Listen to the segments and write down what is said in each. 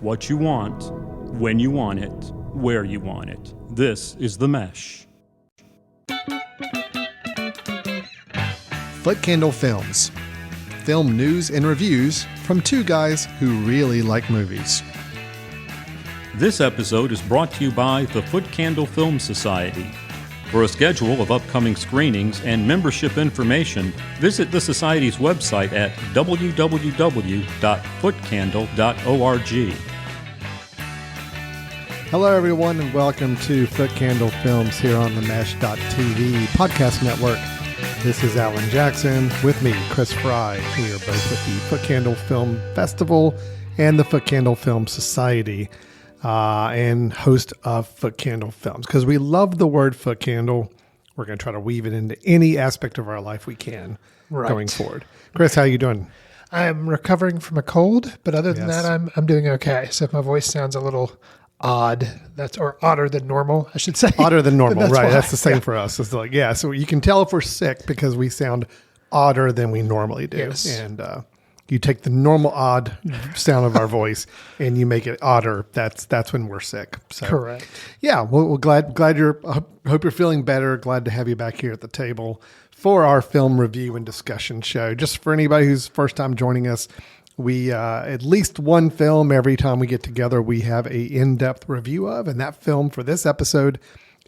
what you want, when you want it, where you want it. This is The Mesh. Foot Candle Films. Film news and reviews from two guys who really like movies. This episode is brought to you by the Foot Candle Film Society. For a schedule of upcoming screenings and membership information, visit the Society's website at www.footcandle.org. Hello, everyone, and welcome to Foot Candle Films here on the Mesh.tv podcast network. This is Alan Jackson. With me, Chris Fry. We are both with the Foot Candle Film Festival and the Foot Candle Film Society, and host of Foot Candle Films. Because we love the word foot candle, we're going to try to weave it into any aspect of our life we can going forward. Chris, how are you doing? I'm recovering from a cold, but other than that, I'm doing okay. So if my voice sounds a little odd, or odder than normal, I should say. Odder than normal, that's right? why. That's the same for us. It's like, so you can tell if we're sick because we sound odder than we normally do. Yes. And you take the normal odd sound of our voice and you make it odder. That's when we're sick. So, Correct. Yeah, well, glad hope you're feeling better. Glad to have you back here at the table for our film review and discussion show. Just for anybody who's first time joining us, we at least one film every time we get together we have a in-depth review of, and that film for this episode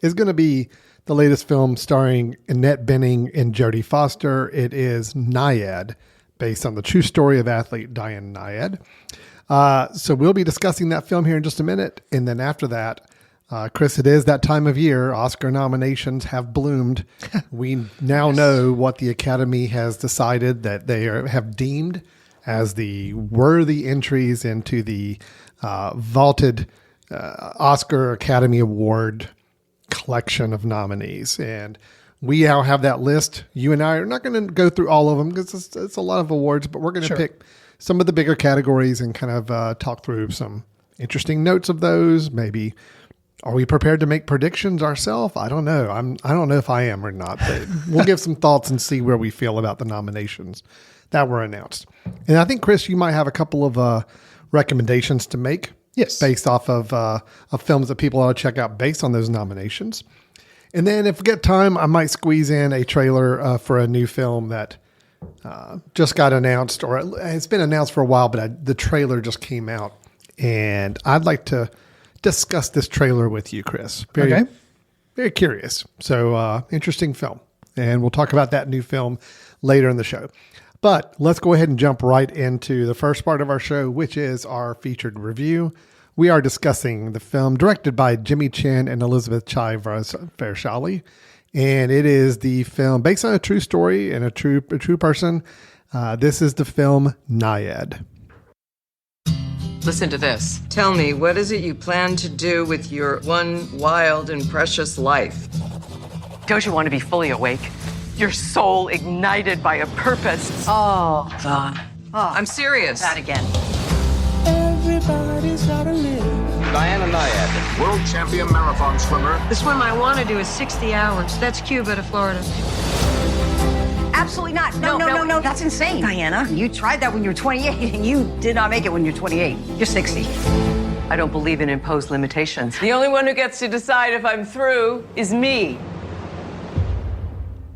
is going to be the latest film starring Annette Bening and Jodie Foster. It is Nyad, based on the true story of athlete Diane Nyad. So we'll be discussing that film here in just a minute, and then after that, Chris, it is that time of year. Oscar nominations have bloomed. We now know what the Academy has decided that they have deemed as the worthy entries into the vaulted Oscar Academy Award collection of nominees. And we now have that list. You and I are not going to go through all of them because it's a lot of awards, but we're going to pick some of the bigger categories and kind of talk through some interesting notes of those. Maybe, are we prepared to make predictions ourselves? I don't know. I don't know if I am or not, but we'll give some thoughts and see where we feel about the nominations that were announced. And I think, Chris, you might have a couple of recommendations to make. Yes. Based off of films that people ought to check out based on those nominations. And then if we get time, I might squeeze in a trailer for a new film that just got announced, or it's been announced for a while, but the trailer just came out. And I'd like to discuss this trailer with you, Chris. Very curious. So interesting film. And we'll talk about that new film later in the show. But let's go ahead and jump right into the first part of our show, which is our featured review. We are discussing the film directed by Jimmy Chin and Elizabeth Chai Vaishali. And it is the film based on a true story and a true person. This is the film Nyad. Listen to this. Tell me, what is it you plan to do with your one wild and precious life? Don't you want to be fully awake? Your soul ignited by a purpose. Oh, God. Oh, I'm serious. that again. Everybody's gotta live. Diana Nyad, world champion marathon swimmer. The swim I want to do is 60 hours. That's Cuba to Florida. Absolutely not. No. That's insane. Diana, you tried that when you were 28, and you did not make it when you're 28. You're 60. I don't believe in imposed limitations. The only one who gets to decide if I'm through is me.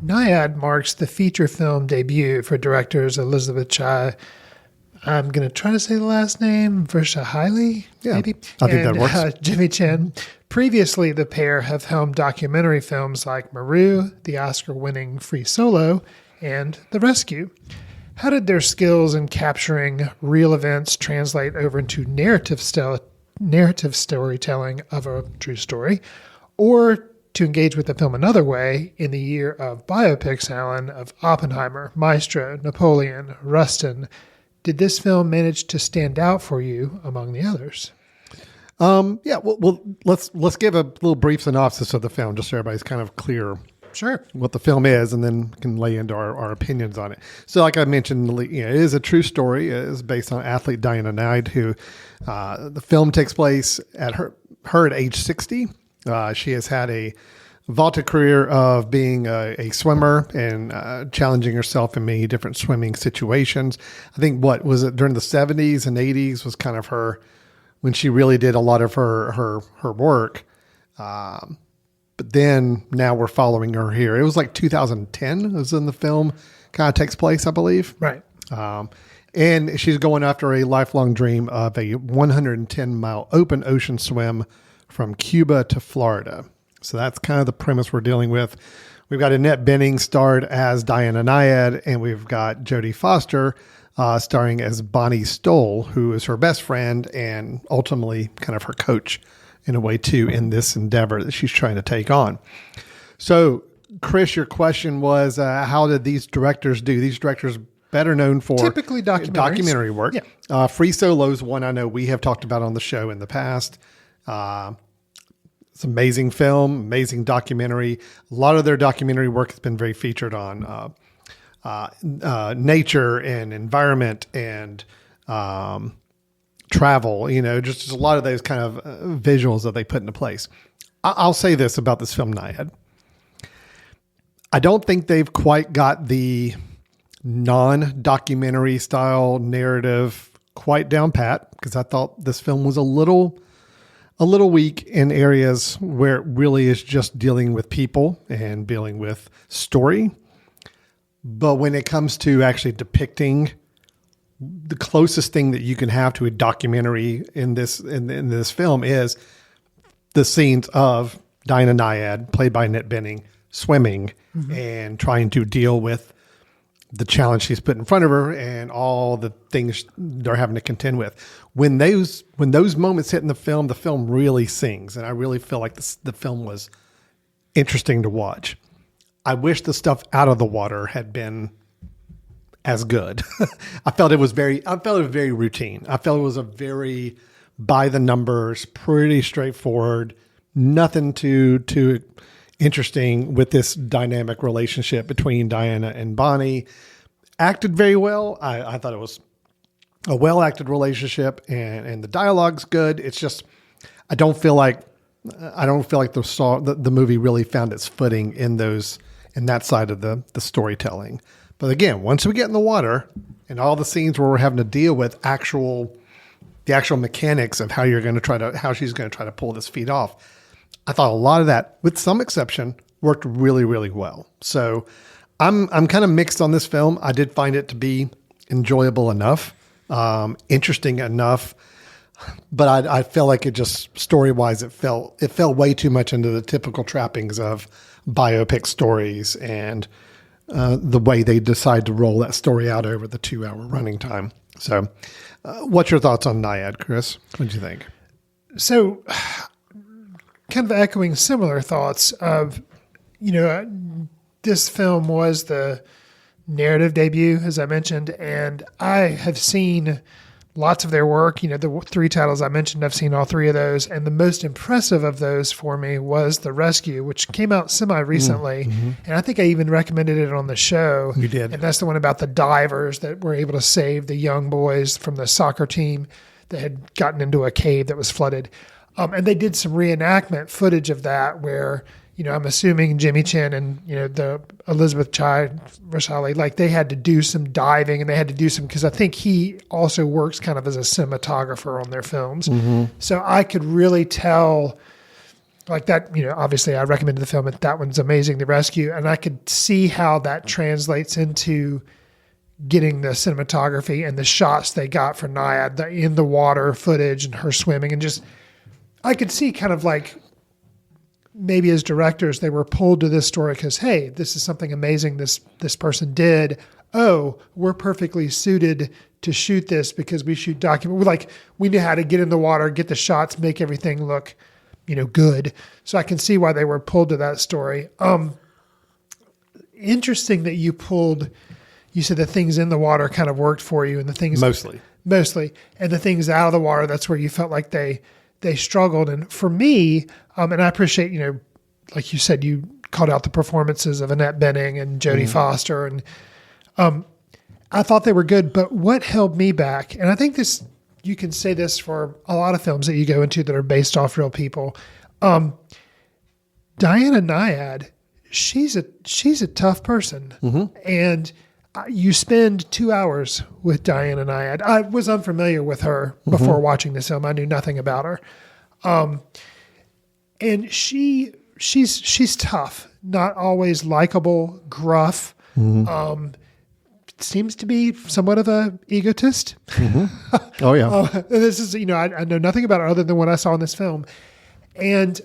Nyad marks the feature film debut for directors Elizabeth Chai. I'm going to try to say the last name, Vaishali, maybe? I think that works. Jimmy Chin. Previously, the pair have helmed documentary films like Maru, the Oscar-winning Free Solo, and The Rescue. How did their skills in capturing real events translate over into narrative storytelling of a true story? Or to engage with the film another way, in the year of biopics, Alan, of Oppenheimer, Maestro, Napoleon, Rustin, did this film manage to stand out for you among the others? Well, let's give a little brief synopsis of the film, just so everybody's kind of clear what the film is, and then we can lay into our opinions on it. So like I mentioned, it is a true story. It is based on athlete Diana Nyad, who the film takes place at her at age 60. She has had a vaulted career of being a swimmer and challenging herself in many different swimming situations. I think, what was it, during the 70s and 80s was kind of her when she really did a lot of her work. But then now we're following her here. It was like 2010 was in the film kind of takes place, I believe. Right. And she's going after a lifelong dream of a 110-mile open ocean swim from Cuba to Florida. So that's kind of the premise we're dealing with. We've got Annette Bening starred as Diana Nyad, and we've got Jodie Foster starring as Bonnie Stoll, who is her best friend and ultimately kind of her coach in a way too in this endeavor that she's trying to take on. So, Chris, your question was, how did these directors do? These directors better known for typically documentary work. Yeah. Free Solo's one I know we have talked about on the show in the past. It's an amazing film, amazing documentary. A lot of their documentary work has been very featured on nature and environment and travel, just a lot of those kind of visuals that they put into place. I'll say this about this film, Nyad. I don't think they've quite got the non-documentary style narrative quite down pat, because I thought this film was a little weak in areas where it really is just dealing with people and dealing with story. But when it comes to actually depicting the closest thing that you can have to a documentary in this film is the scenes of Diana Nyad, played by Annette Bening, swimming and trying to deal with the challenge she's put in front of her and all the things they're having to contend with. When those moments hit in the film really sings, and I really feel like the film was interesting to watch. I wish the stuff out of the water had been as good. I felt it was very routine. I felt it was a very by the numbers, pretty straightforward, nothing too interesting with this dynamic relationship between Diana and Bonnie. Acted very well. I thought it was a well-acted relationship and the dialogue's good. It's just, I don't feel like the movie really found its footing in that side of the storytelling. But again, once we get in the water and all the scenes where we're having to deal with the actual mechanics of how she's going to try to pull this feat off, I thought a lot of that, with some exception, worked really, really well. So I'm kind of mixed on this film. I did find it to be enjoyable enough, interesting enough, but I felt like it just story-wise, it fell way too much into the typical trappings of biopic stories and the way they decide to roll that story out over the 2-hour running time. So what's your thoughts on Nyad, Chris? What do you think? So kind of echoing similar thoughts of, this film was the narrative debut, as I mentioned, and I have seen lots of their work. The 3 titles I mentioned, I've seen all 3 of those. And the most impressive of those for me was The Rescue, which came out semi-recently. And I think I even recommended it on the show. You did. And that's the one about the divers that were able to save the young boys from the soccer team that had gotten into a cave that was flooded. And they did some reenactment footage of that where, I'm assuming Jimmy Chin and, the Elizabeth Chai Rashali, like they had to do some diving and they had to do some, because I think he also works kind of as a cinematographer on their films. So I could really tell like that, obviously I recommended the film, and that one's amazing, The Rescue. And I could see how that translates into getting the cinematography and the shots they got for Nyad, the in the water footage and her swimming, and just, I could see kind of like, maybe as directors, they were pulled to this story because, hey, this is something amazing this person did. Oh, we're perfectly suited to shoot this because we shoot we knew how to get in the water, get the shots, make everything look, good. So I can see why they were pulled to that story. Interesting that you said the things in the water kind of worked for you, and the things mostly, and the things out of the water, that's where you felt like they struggled. And for me, and I appreciate, like you said, you called out the performances of Annette Bening and Jodie Foster, and I thought they were good. But what held me back, and I think you can say this for a lot of films that you go into that are based off real people. Diana Nyad, she's a tough person, and you spend 2 hours with Diana Nyad. I was unfamiliar with her before watching this film. I knew nothing about her. And she's tough, not always likable, gruff. Seems to be somewhat of a egotist. Oh yeah. This is, I know nothing about her other than what I saw in this film. And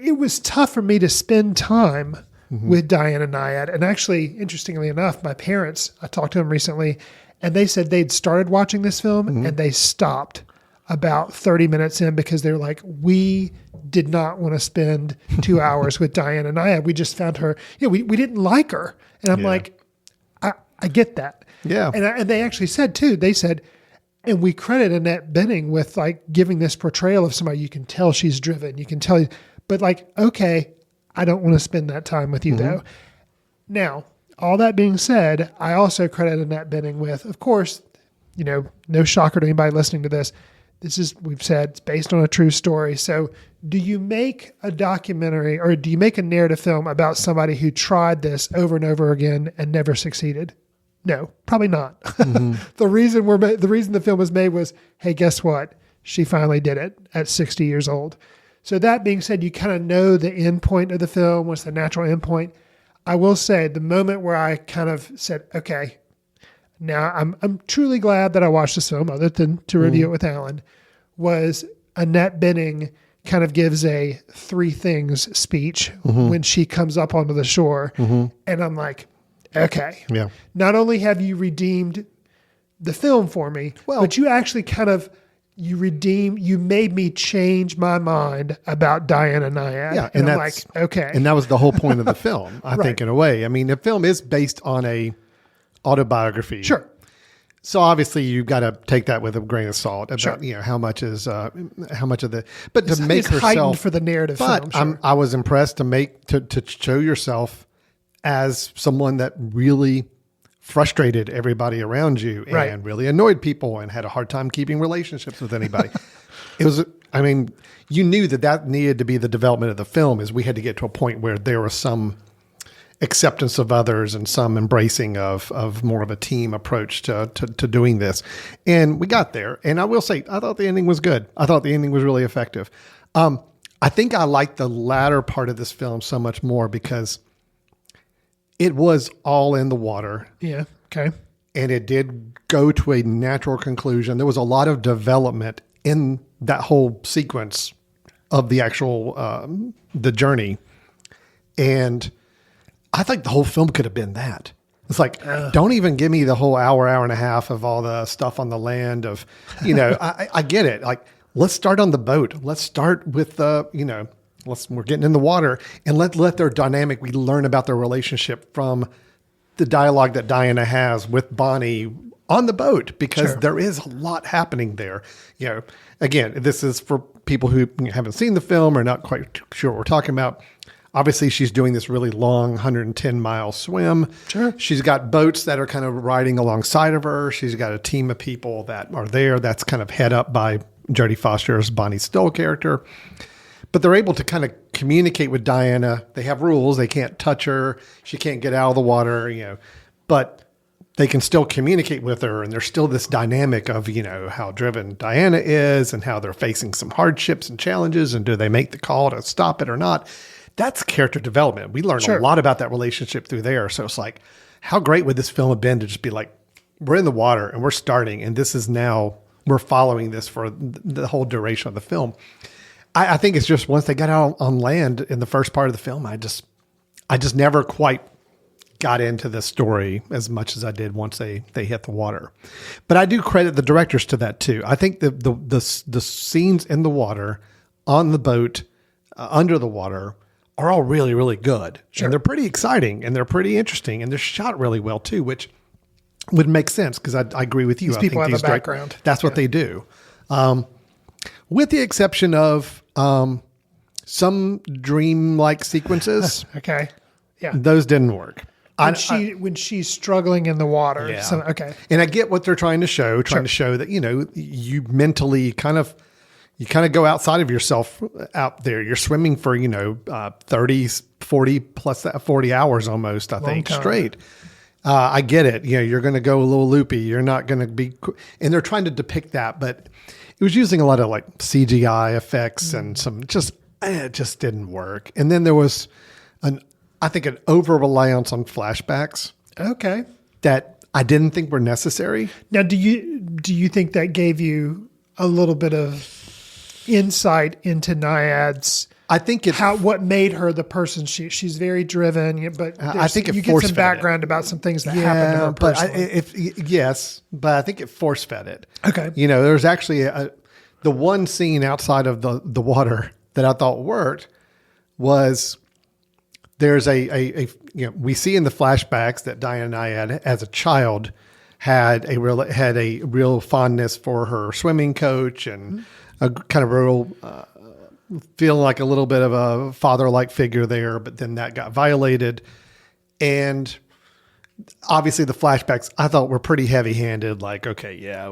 it was tough for me to spend time with Diana Nyad. And actually, interestingly enough, my parents, I talked to them recently, and they said they'd started watching this film and they stopped about 30 minutes in because they were like, we did not want to spend 2 hours with Diana Nyad. We just found her, we didn't like her. And I'm like, I get that. Yeah. And they actually said too, they said, and we credit Annette Bening with like giving this portrayal of somebody, you can tell she's driven, you can tell, but like, okay, I don't want to spend that time with you though. Now, all that being said, I also credit Annette Bening with, of course, no shocker to anybody listening to this. This is, we've said, it's based on a true story. So do you make a documentary or do you make a narrative film about somebody who tried this over and over again and never succeeded? No, probably not. The reason the film was made was, hey, guess what? She finally did it at 60 years old. So that being said, you kind of know the end point of the film, what's the natural end point. I will say the moment where I kind of said, okay, now I'm truly glad that I watched this film, other than to review it with Alan, was Annette Bening kind of gives a 3 things speech when she comes up onto the shore. And I'm like, okay, not only have you redeemed the film for me, but you actually kind of, you made me change my mind about Diana Nyad. Yeah, and I'm like, okay. And that was the whole point of the film, I think, in a way. I mean, the film is based on a autobiography. Sure. So obviously you've got to take that with a grain of salt about how much of the, but to make herself heightened for the narrative film. Sure. I was impressed to show yourself as someone that really frustrated everybody around you and really annoyed people and had a hard time keeping relationships with anybody. It was, I mean, you knew that needed to be the development of the film, is we had to get to a point where there was some acceptance of others and some embracing of more of a team approach to doing this. And we got there. And I will say, I thought the ending was good. I thought the ending was really effective. I think I liked the latter part of this film so much more because it was all in the water. Yeah. Okay. And it did go to a natural conclusion. There was a lot of development in that whole sequence of the actual, the journey. And I think the whole film could have been that. It's like, don't even give me the whole hour and a half of all the stuff on the land of, I get it. Like, let's start on the boat. Let's start with we're getting in the water and let their dynamic. We learn about their relationship from the dialogue that Diana has with Bonnie on the boat, because there is a lot happening there. Again, this is for people who haven't seen the film or not quite sure what we're talking about. Obviously, she's doing this really long 110-mile swim. Sure. She's got boats that are kind of riding alongside of her. She's got a team of people that are there that's kind of head up by Jodie Foster's Bonnie Stoll character. But they're able to kind of communicate with Diana. They have rules. They can't touch her. She can't get out of the water, but they can still communicate with her. And there's still this dynamic of, how driven Diana is and how they're facing some hardships and challenges. And do they make the call to stop it or not? That's character development. We learned a lot about that relationship through there. So it's like, how great would this film have been to just be like, we're in the water and we're starting, and this is now, we're following this for the whole duration of the film. I think it's just once they got out on land in the first part of the film, I just never quite got into the story as much as I did once they hit the water. But I do credit the directors to that too. I think the scenes in the water, on the boat, under the water, are all really, really good. Sure. And they're pretty exciting and they're pretty interesting and they're shot really well too, which would make sense because I agree with you. These people have a background. That's what they do. With the exception of some dream-like sequences. Okay. Yeah. Those didn't work. When she's struggling in the water. Yeah. So, okay. And I get what they're trying to show that, you mentally kind of go outside of yourself out there. You're swimming for, 30, 40 plus 40 hours almost, I think, straight. I get it. You're going to go a little loopy. You're not going to be, and they're trying to depict that, but it was using a lot of like CGI effects and it just didn't work. And then there was I think an over reliance on flashbacks. Okay. That I didn't think were necessary. Now, do you think that gave you a little bit of insight into Nyad's? I think what made her the person she's very driven, but I think you get some background about some things that happened to her personally. But I think it force fed it. Okay, there's actually the one scene outside of the water that I thought worked was there's we see in the flashbacks that Diana Nyad as a child had a real fondness for her swimming coach and a kind of real. Feeling like a little bit of a father-like figure there, but then that got violated. And obviously the flashbacks I thought were pretty heavy-handed. Like, okay, yeah,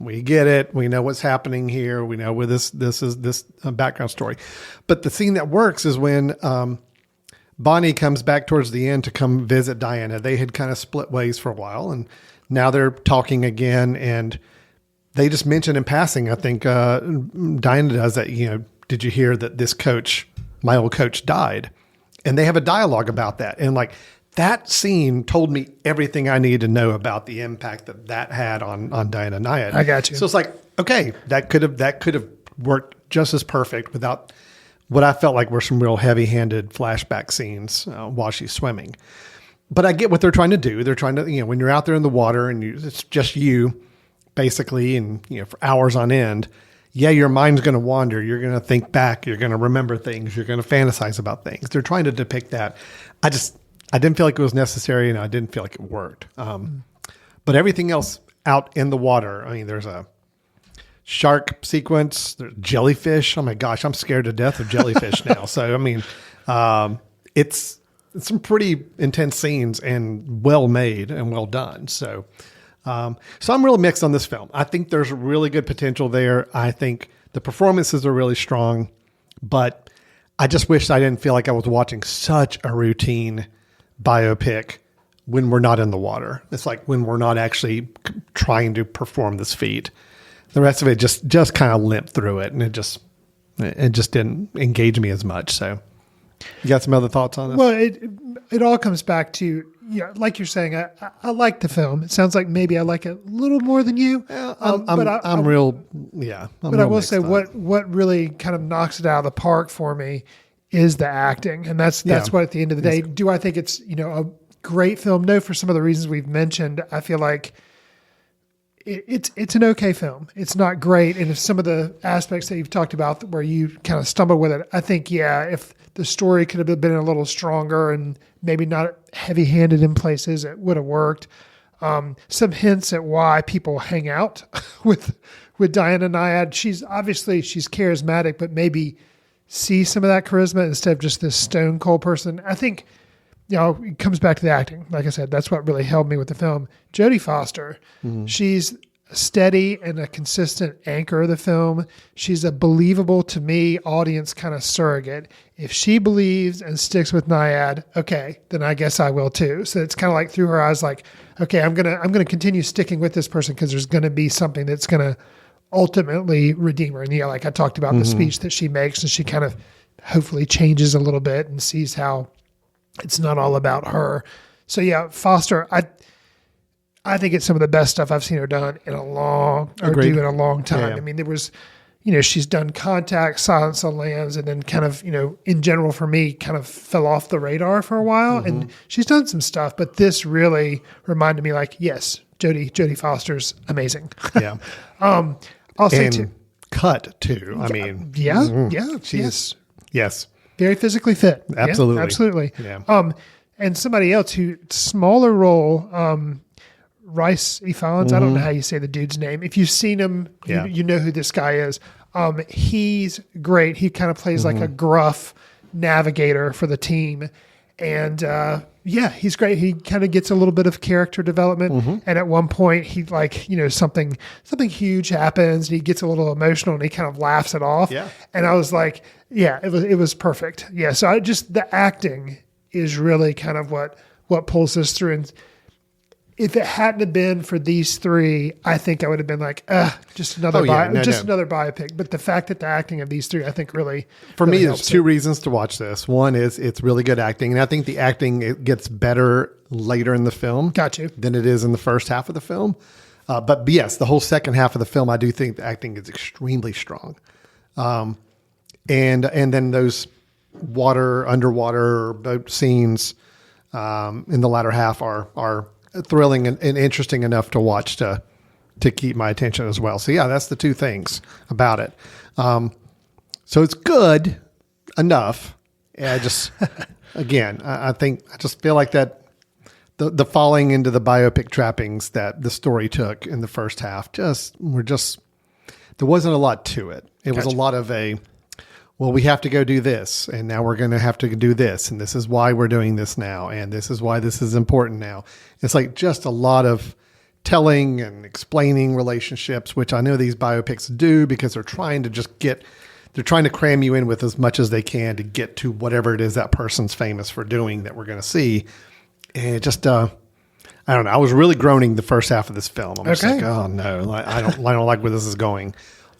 we get it. We know what's happening here. We know where this is this background story. But the scene that works is when Bonnie comes back towards the end to come visit Diana. They had kind of split ways for a while, and now they're talking again. And they just mention in passing, I think Diana does that, did you hear that this coach, my old coach, died? And they have a dialogue about that. And like that scene told me everything I needed to know about the impact that had on Diana Nyad. I got you. So it's like, okay, that could have worked just as perfect without what I felt like were some real heavy-handed flashback scenes while she's swimming. But I get what they're trying to do. They're trying to, when you're out there in the water and it's just you basically, and for hours on end, yeah, your mind's going to wander. You're going to think back. You're going to remember things. You're going to fantasize about things. They're trying to depict that. I didn't feel like it was necessary, and I didn't feel like it worked. But everything else out in the water, I mean, there's a shark sequence, there's jellyfish. Oh my gosh, I'm scared to death of jellyfish now. So, I mean, it's some pretty intense scenes and well made and well done. So I'm really mixed on this film. I think there's really good potential there. I think the performances are really strong, but I just wish I didn't feel like I was watching such a routine biopic when we're not in the water. It's like when we're not actually trying to perform this feat. The rest of it just kind of limped through it, and it just didn't engage me as much. So you got some other thoughts on this? Well, it all comes back to, like you're saying, I like the film. It sounds like maybe I like it a little more than you. Yeah, I'm real I will say what really kind of knocks it out of the park for me is the acting. And that's what at the end of the day, do I think it's, a great film? No, for some of the reasons we've mentioned. I feel like it's an okay film. It's not great. And if some of the aspects that you've talked about where you kind of stumble with it, I think, if the story could have been a little stronger and maybe not heavy-handed in places, it would have worked. Some hints at why people hang out with Diana Nyad. She's charismatic, but maybe see some of that charisma instead of just this stone cold person. I think, it comes back to the acting. Like I said, that's what really held me with the film. Jodie Foster, she's steady and a consistent anchor of the film. She's a believable, to me, audience kind of surrogate. If she believes and sticks with Nyad, okay, then I guess I will too. So it's kind of like through her eyes, like, okay, I'm gonna continue sticking with this person because there's gonna be something that's gonna ultimately redeem her. And like I talked about the speech that she makes, and she kind of hopefully changes a little bit and sees how it's not all about her. So Foster, I think it's some of the best stuff I've seen her do in a long time. Yeah. I mean, there was, she's done Contact, Silence of the Lambs, and then kind of, in general for me, kind of fell off the radar for a while. And she's done some stuff, but this really reminded me, like, yes, Jodie Foster's amazing. Yeah. I'll say too. Cut too. I mean, yes. Very physically fit. Absolutely. Yeah, absolutely. Yeah. And somebody else who smaller role, Rice Ifans. I don't know how you say the dude's name. If you've seen him, you know who this guy is. He's great. He kind of plays like a gruff navigator for the team. And he's great. He kind of gets a little bit of character development. And at one point he something huge happens and he gets a little emotional and he kind of laughs it off. Yeah. And I was like, it was perfect. Yeah. So the acting is really kind of what pulls us through. if it hadn't have been for these three, I think I would have been like, just another another biopic. But the fact that the acting of these three, I think really me, there's two reasons to watch this. One is it's really good acting, and I think the acting it gets better later in the film. Got you. Than it is in the first half of the film. But yes, the whole second half of the film, I do think the acting is extremely strong. And then those underwater boat scenes in the latter half are thrilling and interesting enough to watch to keep my attention as well. So yeah, that's the two things about it. So it's good enough. I just, again, I think I just feel like that the falling into the biopic trappings that the story took in the first half there wasn't a lot to it. It was a lot of well, we have to go do this, and now we're going to have to do this, and this is why we're doing this now, and this is why this is important now. It's like just a lot of telling and explaining relationships, which I know these biopics do because they're trying to cram you in with as much as they can to get to whatever it is that person's famous for doing that we're going to see. And it just, I don't know. I was really groaning the first half of this film. I'm just like, oh no, I don't like where this is going.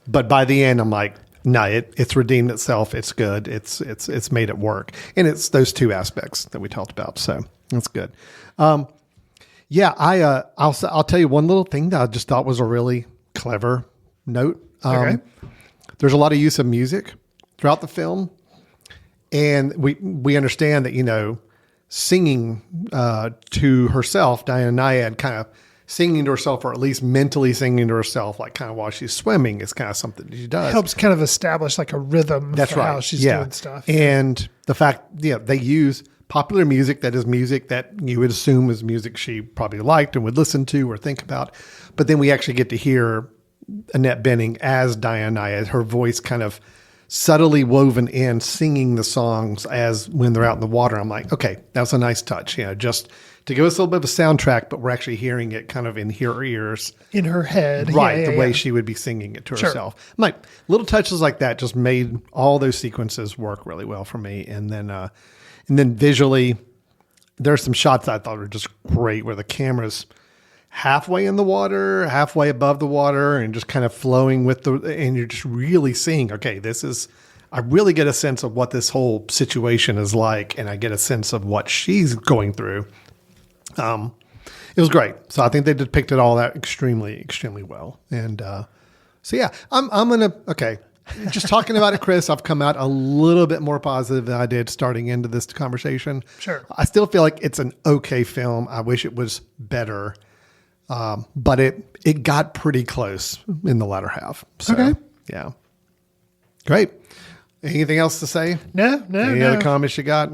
But by the end, I'm like, no, it's redeemed itself. It's good. It's made it work. And it's those two aspects that we talked about. So that's good. I'll tell you one little thing that I just thought was a really clever note. There's a lot of use of music throughout the film. And we understand that, singing to herself, Diana Nyad kind of singing to herself, or at least mentally singing to herself, like kind of while she's swimming, is kind of something she does. Helps kind of establish like a rhythm. That's right. How she's doing stuff. And the fact, they use popular music that is music that you would assume is music she probably liked and would listen to or think about. But then we actually get to hear Annette Bening as Diana Nyad, her voice kind of subtly woven in, singing the songs as when they're out in the water. I'm like, okay, that's a nice touch, just to give us a little bit of a soundtrack, but we're actually hearing it kind of in her ears. In her head. Right, the way she would be singing it to herself. I'm like, little touches like that just made all those sequences work really well for me. And then visually, there's some shots I thought were just great where the camera's halfway in the water, halfway above the water, and just kind of flowing and you're just really seeing, okay, I really get a sense of what this whole situation is like, and I get a sense of what she's going through. It was great. So I think they depicted all that extremely, extremely well. And, I'm going to, just talking about it, Chris, I've come out a little bit more positive than I did starting into this conversation. Sure. I still feel like it's an okay film. I wish it was better. But it got pretty close in the latter half. So, yeah. Great. Anything else to say? No. Any other comments you got?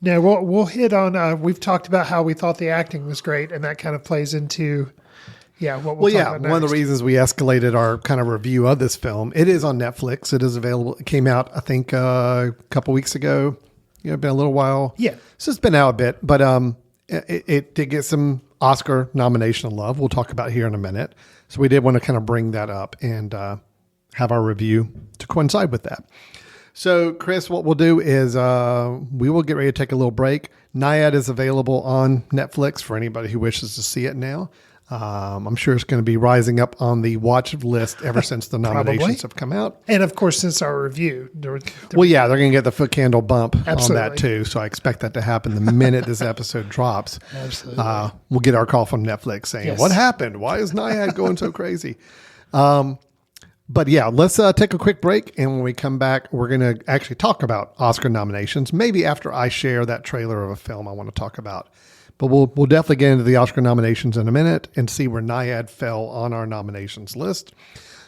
No, we'll hit on, we've talked about how we thought the acting was great, and that kind of plays into, what we'll talk about next. One of the reasons we escalated our kind of review of this film, it is on Netflix. It is available. It came out, I think, a couple weeks ago. Been a little while. Yeah. So it's been out a bit, but it did get some Oscar nomination love. We'll talk about here in a minute. So we did want to kind of bring that up and have our review to coincide with that. So, Chris, what we'll do is we will get ready to take a little break. Nyad is available on Netflix for anybody who wishes to see it now. I'm sure it's going to be rising up on the watch list ever since the nominations have come out. And, of course, since our review. They're going to get the foot candle bump on that, too. So I expect that to happen the minute this episode drops. Absolutely. We'll get our call from Netflix saying, What happened? Why is Nyad going so crazy? But let's take a quick break. And when we come back, we're going to actually talk about Oscar nominations. Maybe after I share that trailer of a film I want to talk about. But we'll definitely get into the Oscar nominations in a minute and see where Nyad fell on our nominations list.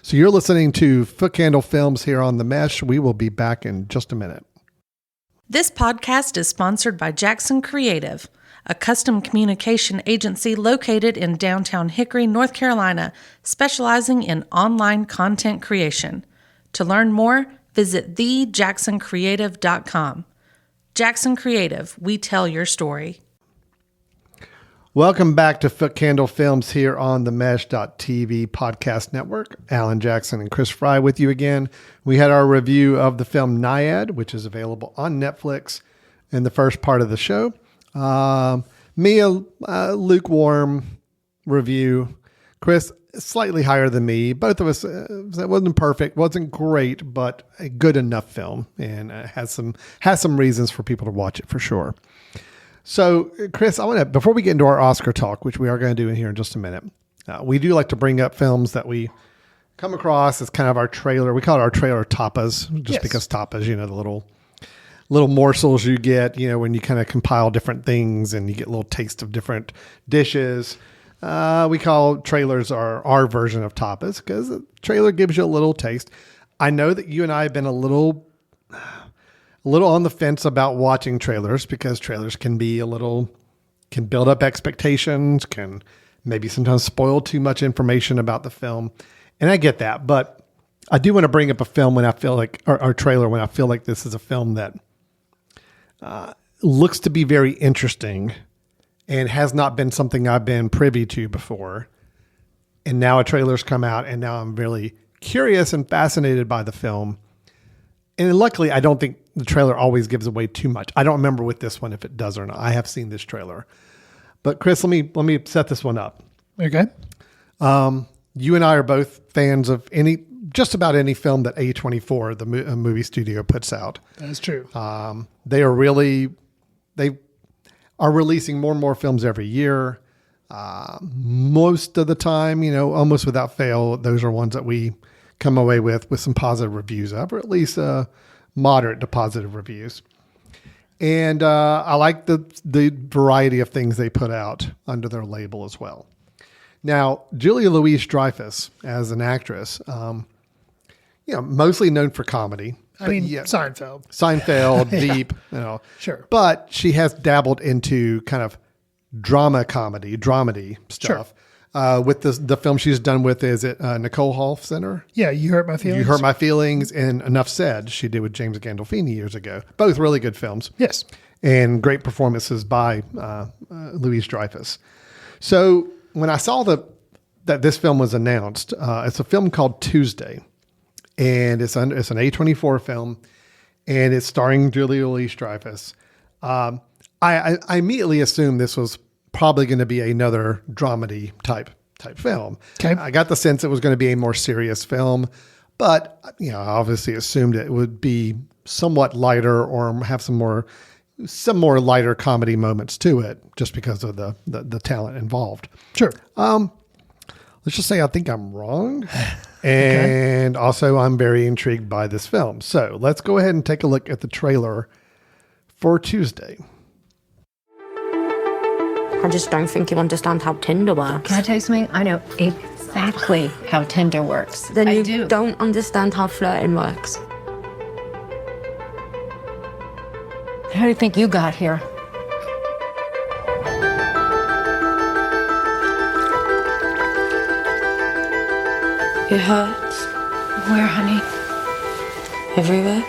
So you're listening to Foot Candle Films here on The Mesh. We will be back in just a minute. This podcast is sponsored by Jackson Creative, a custom communication agency located in downtown Hickory, North Carolina, specializing in online content creation. To learn more, visit thejacksoncreative.com. Jackson Creative, we tell your story. Welcome back to Foot Candle Films here on the Mesh.tv podcast network. Alan Jackson and Chris Fry with you again. We had our review of the film Nyad, which is available on Netflix in the first part of the show. Me, a lukewarm review. Chris, slightly higher than me. Both of us, it wasn't perfect, wasn't great, but a good enough film, and has some reasons for people to watch it for sure. So, Chris, I want to, before we get into our Oscar talk, which we are going to do in here in just a minute, we do like to bring up films that we come across as kind of our trailer. We call it our trailer tapas, just because tapas, the little morsels you get, when you kind of compile different things and you get a little taste of different dishes. We call trailers our version of tapas because the trailer gives you a little taste. I know that you and I have been a little on the fence about watching trailers because trailers can build up expectations, can maybe sometimes spoil too much information about the film. And I get that, but I do want to bring up a film when I feel like, or trailer when I feel like this is a film that looks to be very interesting and has not been something I've been privy to before. And now a trailer's come out, and now I'm really curious and fascinated by the film. And luckily, I don't think the trailer always gives away too much. I don't remember with this one if it does or not. I have seen this trailer. But Chris, let me set this one up. Okay. You and I are both fans of just about any film that A24, the movie studio, puts out. That's true. They are releasing more and more films every year. Most of the time, almost without fail, those are ones that we come away with some positive reviews of, or at least moderate to positive reviews. And I like the variety of things they put out under their label as well. Now, Julia Louis-Dreyfus as an actress, mostly known for comedy. Seinfeld, Veep, Sure. But she has dabbled into kind of dramedy stuff. Sure. With the film she's done with, is it Nicole Hoff Center? Yeah, You Hurt My Feelings. You Hurt My Feelings, and Enough Said, she did with James Gandolfini years ago. Both really good films. Yes. And great performances by Louis-Dreyfus. So when I saw that this film was announced, it's a film called Tuesday. And it's an A24 film, and it's starring Julia Louis-Dreyfus. I immediately assumed this was probably going to be another dramedy type film. Okay. I got the sense it was going to be a more serious film, but I obviously assumed it would be somewhat lighter or have some more lighter comedy moments to it, just because of the talent involved. Sure. Let's just say I think I'm wrong. And also I'm very intrigued by this film. So let's go ahead and take a look at the trailer for Tuesday. I just don't think you understand how Tinder works. Can I tell you something? I know exactly how Tinder works. Then you don't understand how flirting works. How do you think you got here? It hurts. Where, honey? Everywhere.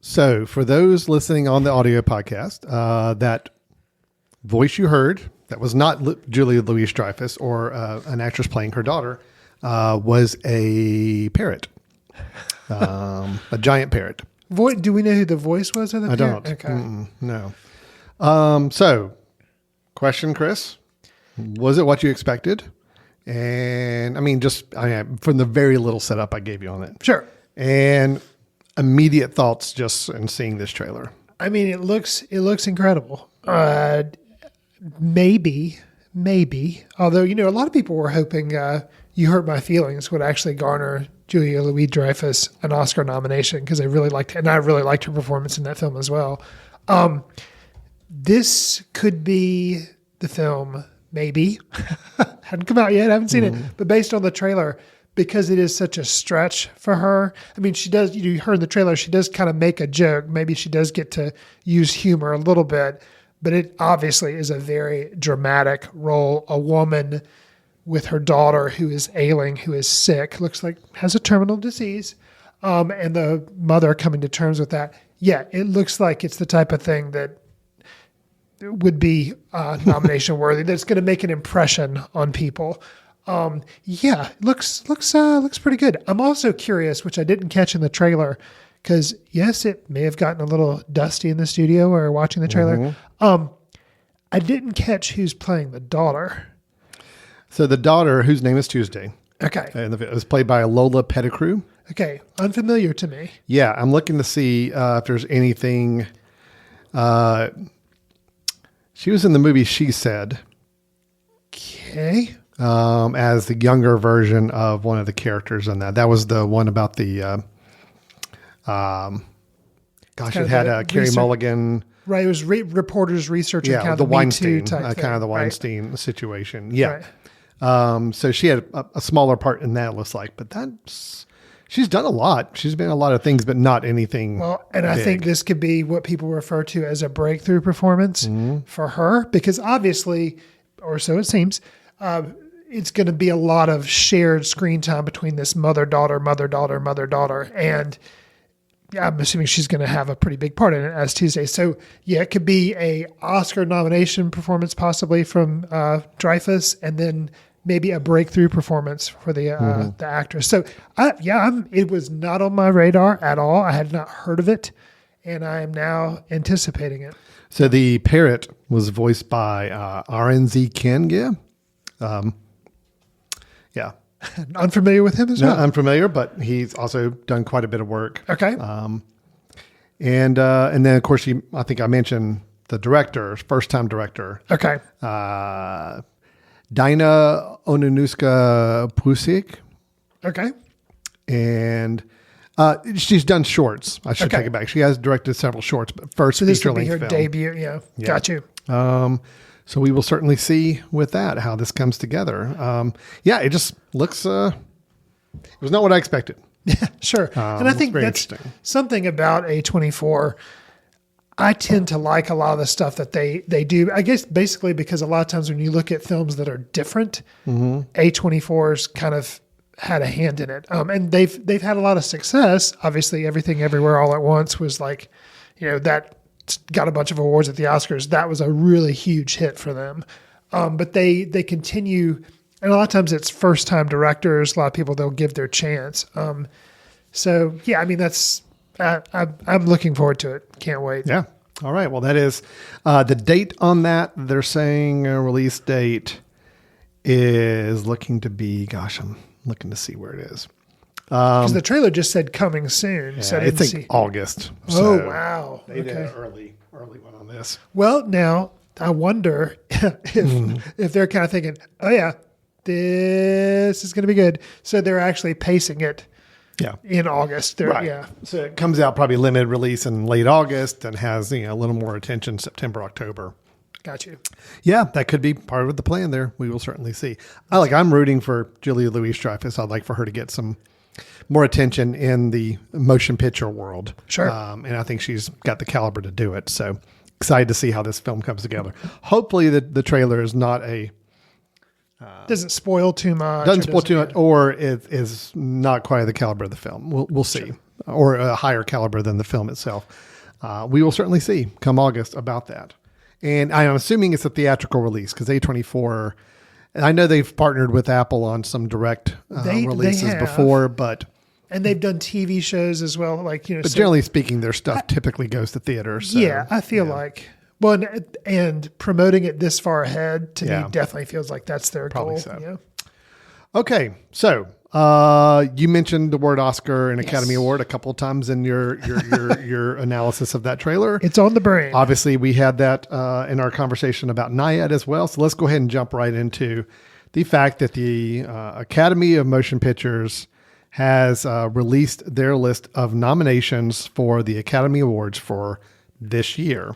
So for those listening on the audio podcast, that voice you heard, that was not Julia Louis-Dreyfus or an actress playing her daughter, was a parrot, a giant parrot. Do we know who the voice was of the parrot? I don't. Okay. No. So question, Chris. Was it what you expected? And from the very little setup I gave you on it. Sure. And immediate thoughts just in seeing this trailer. It looks incredible. Maybe. Although, a lot of people were hoping You Hurt My Feelings would actually garner Julia Louis-Dreyfus an Oscar nomination because I really liked her performance in that film as well. This could be the film. Maybe. Hadn't come out yet. I haven't seen it. But based on the trailer, because it is such a stretch for her, she does, you heard the trailer, she does kind of make a joke. Maybe she does get to use humor a little bit, but it obviously is a very dramatic role. A woman with her daughter who is ailing, who is sick, looks like has a terminal disease, and the mother coming to terms with that. Yeah, it looks like it's the type of thing that would be nomination worthy. That's going to make an impression on people. Looks pretty good. I'm also curious, which I didn't catch in the trailer, because yes, it may have gotten a little dusty in the studio or watching the trailer. I didn't catch who's playing the daughter. So the daughter, whose name is Tuesday, Okay. and it was played by Lola Pettigrew. Okay. Unfamiliar to me. Yeah, I'm looking to see if there's anything. She was in the movie She Said. Okay. As the younger version of one of the characters in that. That was the one about the, it had Carey Mulligan. Right. It was reporters researching kind of the Me Weinstein, Too type kind of the thing, Weinstein situation. Yeah. Right. So she had a smaller part in that, it looks like, but she's done a lot. She's been in a lot of things, but not anything. Well, and I think this could be what people refer to as a breakthrough performance for her, because obviously, or so it seems, it's going to be a lot of shared screen time between this mother-daughter, and I'm assuming she's going to have a pretty big part in it as Tuesday. So yeah, it could be a Oscar nomination performance possibly from Dreyfuss, and then maybe a breakthrough performance for the actress. So it was not on my radar at all. I had not heard of it, and I am now anticipating it. So the parrot was voiced by RNZ Kenge. Yeah. Unfamiliar with him as well? Unfamiliar, but he's also done quite a bit of work. Okay. And then, of course, I think I mentioned the director, first-time director. Okay. Dina Onunuska Pusik. Okay. And she's done shorts. I should take it back. She has directed several shorts, but first feature-length film. So this will be her debut. Yeah. Got you. So we will certainly see with that how this comes together. It just looks. It was not what I expected. Yeah, sure. And I think that's something about A24. I tend to like a lot of the stuff that they do. I guess basically because a lot of times when you look at films that are different, A24's kind of had a hand in it. And they've had a lot of success. Obviously, Everything Everywhere All at Once was like, that got a bunch of awards at the Oscars. That was a really huge hit for them. But they continue, and a lot of times it's first time directors. A lot of people, they'll give their chance. So yeah, I mean, that's, I'm looking forward to it. Can't wait. Yeah. All right. Well, that is the date on that. They're saying a release date is looking to be, I'm looking to see where it is. Because the trailer just said coming soon. Yeah, so I it's didn't see. August. Oh, wow. They did an early one on this. Well, now I wonder if they're kind of thinking, oh yeah, this is going to be good. So they're actually pacing it in August. Right. Yeah. So it comes out probably limited release in late August and has, a little more attention September, October. Got you. Yeah, that could be part of the plan there. We will certainly see. I'm rooting for Julia Louis-Dreyfus. I'd like for her to get some more attention in the motion picture world. Sure. And I think she's got the caliber to do it. So excited to see how this film comes together. Hopefully the trailer is not doesn't spoil too much. Doesn't spoil too much, or it is not quite the caliber of the film. We'll see. Sure. Or a higher caliber than the film itself. We will certainly see come August about that. And I'm assuming it's a theatrical release because A24, and I know they've partnered with Apple on some direct releases before, but... And they've done TV shows as well. But generally speaking, their stuff typically goes to theaters. So, yeah, I feel like... Well, and promoting it this far ahead to me definitely feels like that's their goal. So. Yeah. Okay, so you mentioned the word Oscar and Academy Award a couple of times in your analysis of that trailer. It's on the brain. Obviously, we had that in our conversation about Nyad as well. So let's go ahead and jump right into the fact that the Academy of Motion Pictures has released their list of nominations for the Academy Awards for this year,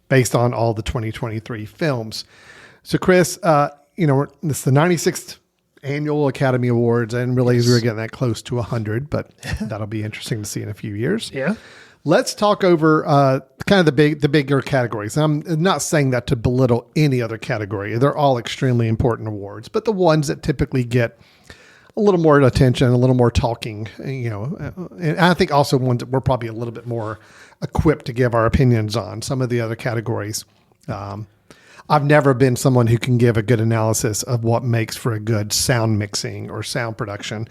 based on all the 2023 films. So, Chris, this is the 96th annual Academy Awards, and really we were getting that close to 100, but that'll be interesting to see in a few years. Yeah. Let's talk over kind of the bigger categories. I'm not saying that to belittle any other category. They're all extremely important awards, but the ones that typically get a little more attention, a little more talking, and I think also ones that we're probably a little bit more equipped to give our opinions on. Some of the other categories. I've never been someone who can give a good analysis of what makes for a good sound mixing or sound production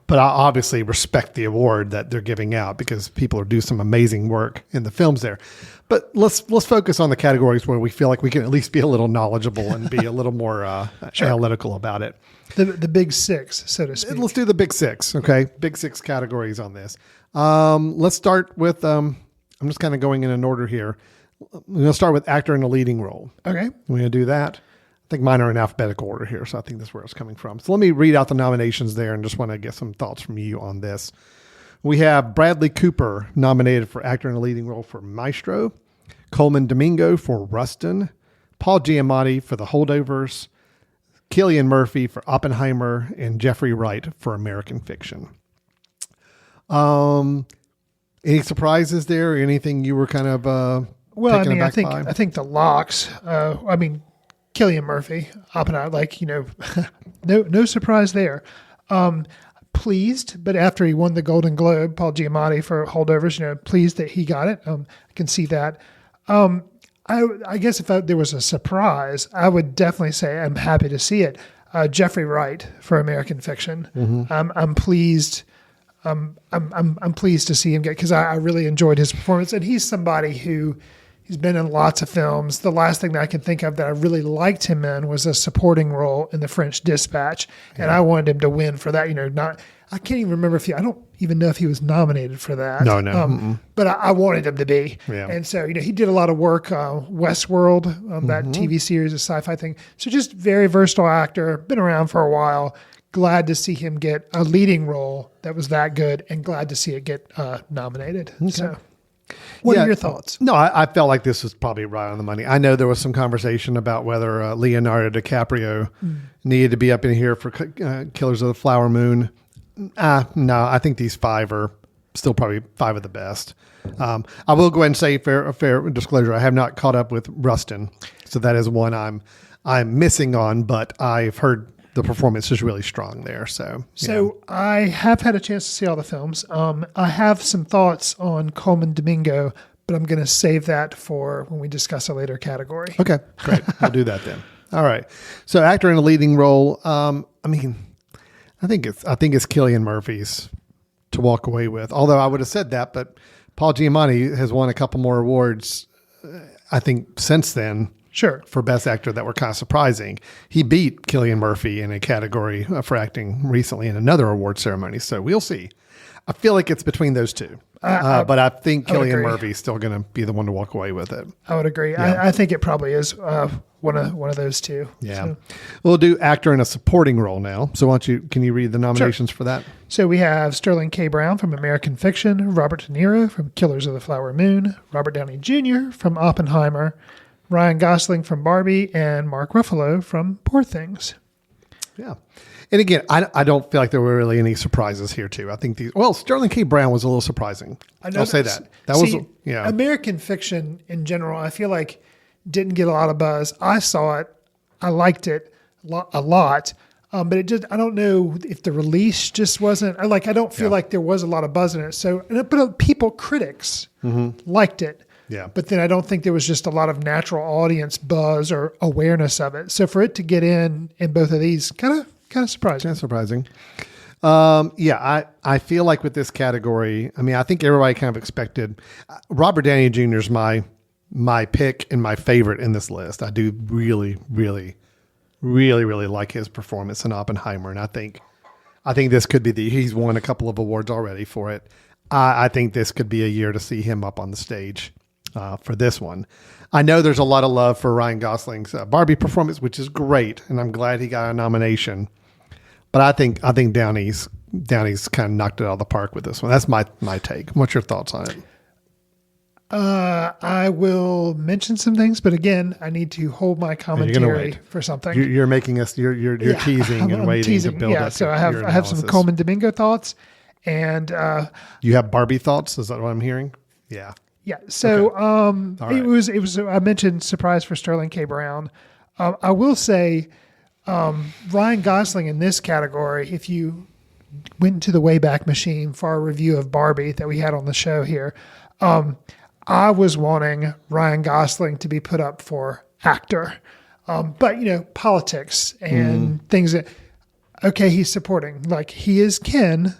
but I obviously respect the award that they're giving out because people do some amazing work in the films there. But let's focus on the categories where we feel like we can at least be a little knowledgeable and be a little more analytical about it. The big six, so to speak. Let's do the big six, okay? Big six categories on this. Let's start with, I'm just kind of going in an order here. I'm going to start with actor in a leading role. Okay. We're going to do that. I think mine are in alphabetical order here, so I think that's where it's coming from. So let me read out the nominations there and just want to get some thoughts from you on this. We have Bradley Cooper nominated for actor in a leading role for Maestro, Coleman Domingo for Rustin, Paul Giamatti for The Holdovers, Cillian Murphy for Oppenheimer, and Jeffrey Wright for American Fiction. Any surprises there? Or anything you were kind of well, I taken mean, aback by? I think the locks. Cillian Murphy, Oppenheimer, no surprise there. Pleased, but after he won the Golden Globe, Paul Giamatti for Holdovers, pleased that he got it. I can see that. I guess if there was a surprise, I would definitely say I'm happy to see it. Jeffrey Wright for American Fiction. Mm-hmm. I'm pleased. I'm pleased to see him get, because I really enjoyed his performance, and he's somebody who he's been in lots of films. The last thing that I can think of that I really liked him in was a supporting role in The French Dispatch, and I wanted him to win for that. I can't even remember I don't even know if he was nominated for that. No. But I wanted him to be. Yeah. And so, he did a lot of work, Westworld, that TV series, a sci-fi thing. So just very versatile actor, been around for a while. Glad to see him get a leading role that was that good, and glad to see it get nominated. Okay. So what are your thoughts? No, I felt like this was probably right on the money. I know there was some conversation about whether Leonardo DiCaprio needed to be up in here for Killers of the Flower Moon. No, I think these five are still probably five of the best. I will go ahead and say a fair disclosure. I have not caught up with Rustin, so that is one I'm missing on, but I've heard the performance is really strong there. So I have had a chance to see all the films. I have some thoughts on Coleman Domingo, but I'm going to save that for when we discuss a later category. Okay, great. We'll do that then. All right. So actor in a leading role. I think it's Cillian Murphy's to walk away with. Although I would have said that, but Paul Giamatti has won a couple more awards, I think, since then. Sure. For Best Actor that were kind of surprising. He beat Cillian Murphy in a category for acting recently in another award ceremony. So we'll see. I feel like it's between those two. But I think Cillian Murphy is still going to be the one to walk away with it. I would agree. Yeah. I think it probably is one of those two. Yeah. So. We'll do actor in a supporting role now. So can you read the nominations for that? So we have Sterling K. Brown from American Fiction, Robert De Niro from Killers of the Flower Moon, Robert Downey Jr. from Oppenheimer, Ryan Gosling from Barbie, and Mark Ruffalo from Poor Things. Yeah. And again, I don't feel like there were really any surprises here too. I think Sterling K. Brown was a little surprising. I'll say that. American Fiction in general, I feel like didn't get a lot of buzz. I saw it. I liked it a lot. But it just, I don't know if the release just wasn't, I don't feel like there was a lot of buzz in it. So, but critics liked it. Yeah. But then I don't think there was just a lot of natural audience buzz or awareness of it. So for it to get in both of these, kind of surprising. Kind of surprising. I feel like with this category, I think everybody kind of expected Robert Downey Jr. is my pick and my favorite in this list. I do really, really, really, really like his performance in Oppenheimer, and I think this could be he's won a couple of awards already for it. I think this could be a year to see him up on the stage for this one. I know there's a lot of love for Ryan Gosling's Barbie performance, which is great, and I'm glad he got a nomination. But I think Downey's kind of knocked it out of the park with this one. That's my take. What's your thoughts on it? I will mention some things, but again, I need to hold my commentary for something. You're making us. You're teasing and waiting to build up. So I have some Coleman Domingo thoughts, and you have Barbie thoughts. Is that what I'm hearing? Yeah. Yeah. So okay. It was. I mentioned surprise for Sterling K. Brown. I will say Ryan Gosling in this category. If you went into the Wayback Machine for our review of Barbie that we had on the show here, I was wanting Ryan Gosling to be put up for actor, but politics and things that okay, he's supporting. Like, he is Ken.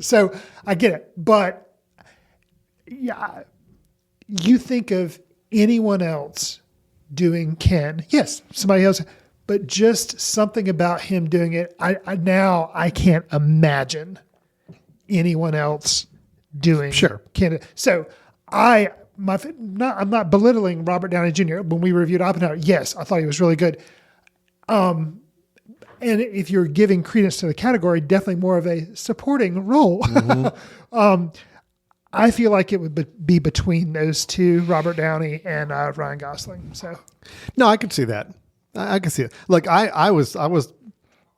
So I get it. But yeah, you think of anyone else doing Ken. Yes, somebody else. But just something about him doing it. I can't imagine anyone else doing Ken. So I'm not belittling Robert Downey Jr. When we reviewed Oppenheimer, yes, I thought he was really good. And if you're giving credence to the category, definitely more of a supporting role. Mm-hmm. I feel like it would be between those two, Robert Downey and Ryan Gosling. So, no, I could see that. I can see it. Look, I was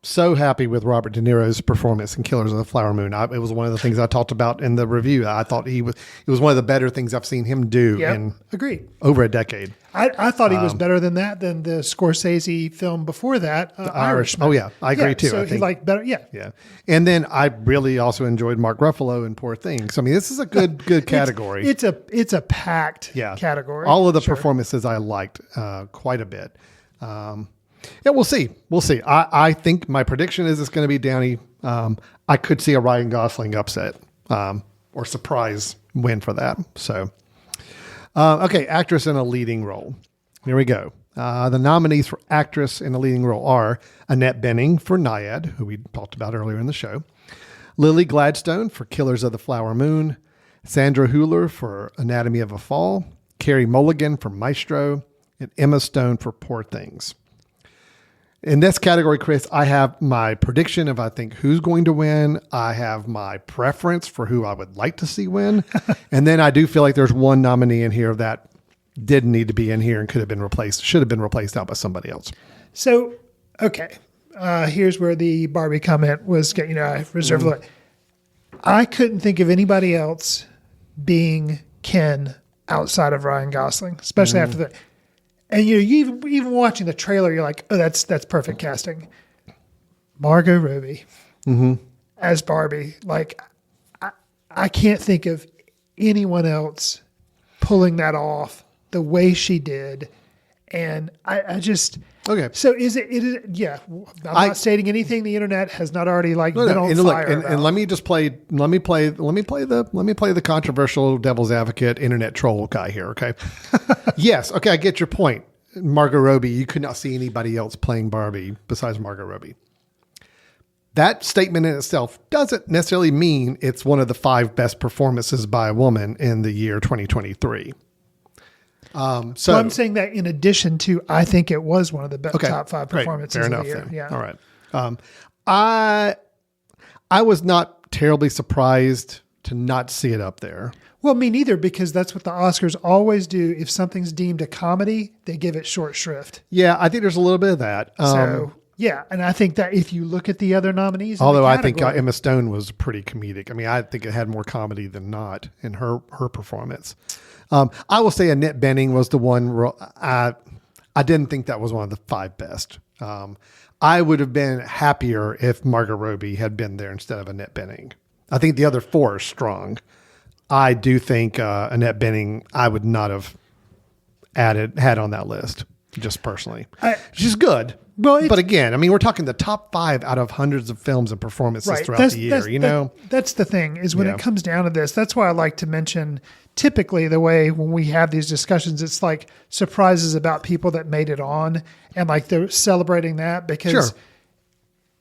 so happy with Robert De Niro's performance in Killers of the Flower Moon. It was one of the things I talked about in the review. I thought it was one of the better things I've seen him do in agreed. over a decade. I thought he was better than the Scorsese film before that, The Irishman. Oh yeah, I agree too. So I think he liked better. Yeah. Yeah. And then I really also enjoyed Mark Ruffalo in Poor Things. I mean, this is a good category. It's a packed category. All of the performances I liked quite a bit. Yeah, we'll see. I think my prediction is it's going to be Downey. I could see a Ryan Gosling upset or surprise win for that. So, okay, actress in a leading role. Here we go. The nominees for actress in a leading role are Annette Bening for Nyad, who we talked about earlier in the show, Lily Gladstone for Killers of the Flower Moon, Sandra Hüller for Anatomy of a Fall, Carey Mulligan for Maestro, and Emma Stone for Poor Things. In this category, Chris, I have my prediction of I think who's going to win. I have my preference for who I would like to see win. And then I do feel like there's one nominee in here that didn't need to be in here and should have been replaced out by somebody else. So, okay. Here's where the Barbie comment was, I reserved it. I couldn't think of anybody else being Ken outside of Ryan Gosling, especially after that. And you even watching the trailer, you're like, oh, that's perfect casting. Margot Robbie as Barbie. Like, I can't think of anyone else pulling that off the way she did. And I just So is it? Yeah, I'm not stating anything the internet has not already been on fire. And let me play the controversial devil's advocate internet troll guy here. Okay. Yes. Okay. I get your point. Margot Robbie. You could not see anybody else playing Barbie besides Margot Robbie. That statement in itself doesn't necessarily mean it's one of the 5 best performances by a woman in the year 2023. So I'm saying that in addition to, I think it was one of the top 5 performances of the year. Then. Yeah. All right. I was not terribly surprised to not see it up there. Well, me neither, because that's what the Oscars always do. If something's deemed a comedy, they give it short shrift. Yeah, I think there's a little bit of that. Yeah, and I think that if you look at the other nominees, although I think Emma Stone was pretty comedic. I mean, I think it had more comedy than not in her performance. I will say Annette Bening was the one. I didn't think that was one of the 5 best. I would have been happier if Margot Robbie had been there instead of Annette Bening. I think the other 4 are strong. I do think Annette Bening I would not have had on that list, just personally. She's good. Well, but again, I mean, we're talking the top 5 out of hundreds of films and performances throughout the year. That's the thing is when it comes down to this. That's why I like to mention typically the way when we have these discussions, it's like surprises about people that made it on, and like they're celebrating that because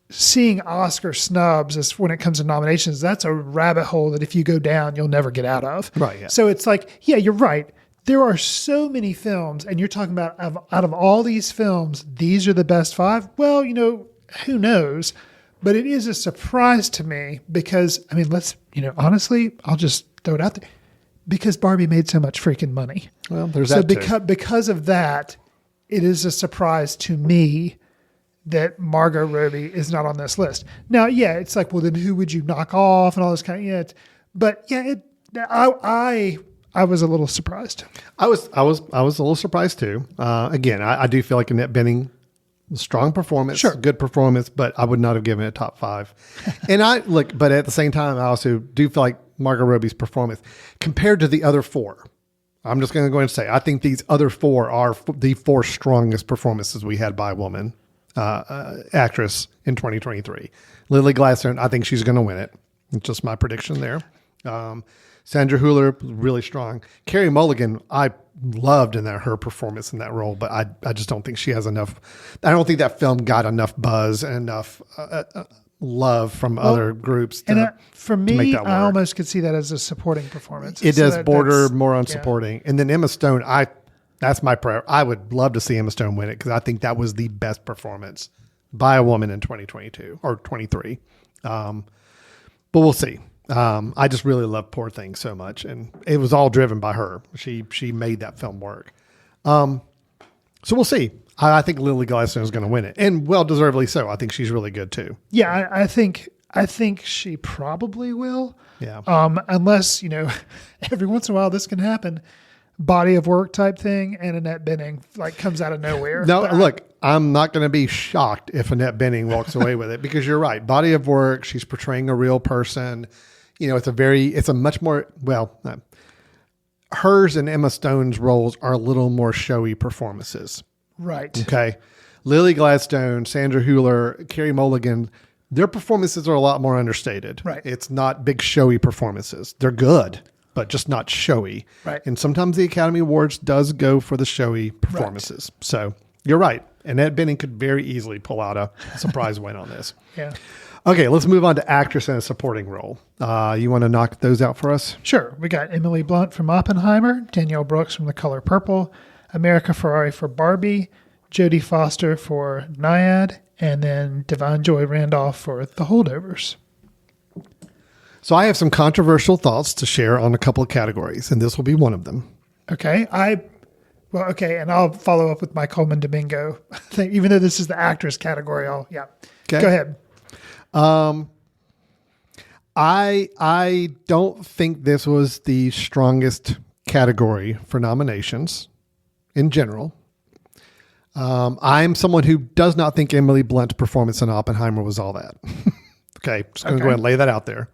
seeing Oscar snubs is when it comes to nominations. That's a rabbit hole that if you go down, you'll never get out of. Right. Yeah. So it's like, yeah, you're right. There are so many films, and you're talking about out of all these films, these are the best 5. Well, who knows? But it is a surprise to me because, I mean, honestly, I'll just throw it out there. Because Barbie made so much freaking money. Well, there's that too. Because of that, it is a surprise to me that Margot Robbie is not on this list. Now, yeah, it's like, well, then who would you knock off and all this kind of, but yeah, I was a little surprised. I was a little surprised too. Again, I do feel like Annette Bening, strong performance, good performance, but I would not have given it a top 5. But at the same time, I also do feel like Margot Robbie's performance compared to the other 4. I'm just going to go ahead and say, I think these other 4 are the 4 strongest performances we had by a woman actress in 2023. Lily Gladstone, I think she's going to win it. It's just my prediction there. Sandra Hüller, really strong. Carey Mulligan, I loved her performance in that role, but I just don't think she has enough. I don't think that film got enough buzz and enough love from other groups for me, to make that work. I almost could see that as a supporting performance. It does border more on supporting. And then Emma Stone, that's my prayer. I would love to see Emma Stone win it because I think that was the best performance by a woman in 2022 or 23. But we'll see. I just really love Poor Things so much, and it was all driven by her. She made that film work. So we'll see. I think Lily Gladstone is going to win it, and well deservedly so. I think she's really good too. Yeah, I think she probably will. Yeah. Unless every once in a while this can happen. Body of work type thing, and Annette Bening comes out of nowhere. No, look, I'm not going to be shocked if Annette Bening walks away with it because you're right. Body of work, she's portraying a real person. It's a much more, hers and Emma Stone's roles are a little more showy performances. Right. Okay. Lily Gladstone, Sandra Hüller, Carey Mulligan, their performances are a lot more understated. Right. It's not big showy performances. They're good, but just not showy. Right. And sometimes the Academy Awards does go for the showy performances. Right. So you're right. Annette Bening could very easily pull out a surprise win on this. Yeah. Okay, let's move on to actress in a supporting role. You want to knock those out for us? Sure. We got Emily Blunt from Oppenheimer, Danielle Brooks from The Color Purple, America Ferrari for Barbie, Jodie Foster for Nyad, and then Divine Joy Randolph for The Holdovers. So I have some controversial thoughts to share on a couple of categories, and this will be one of them. Okay. And I'll follow up with my Coleman Domingo thing. Even though this is the actress category, Okay. Go ahead. I don't think this was the strongest category for nominations in general. I'm someone who does not think Emily Blunt's performance in Oppenheimer was all that. Okay. Just going to go ahead and lay that out there.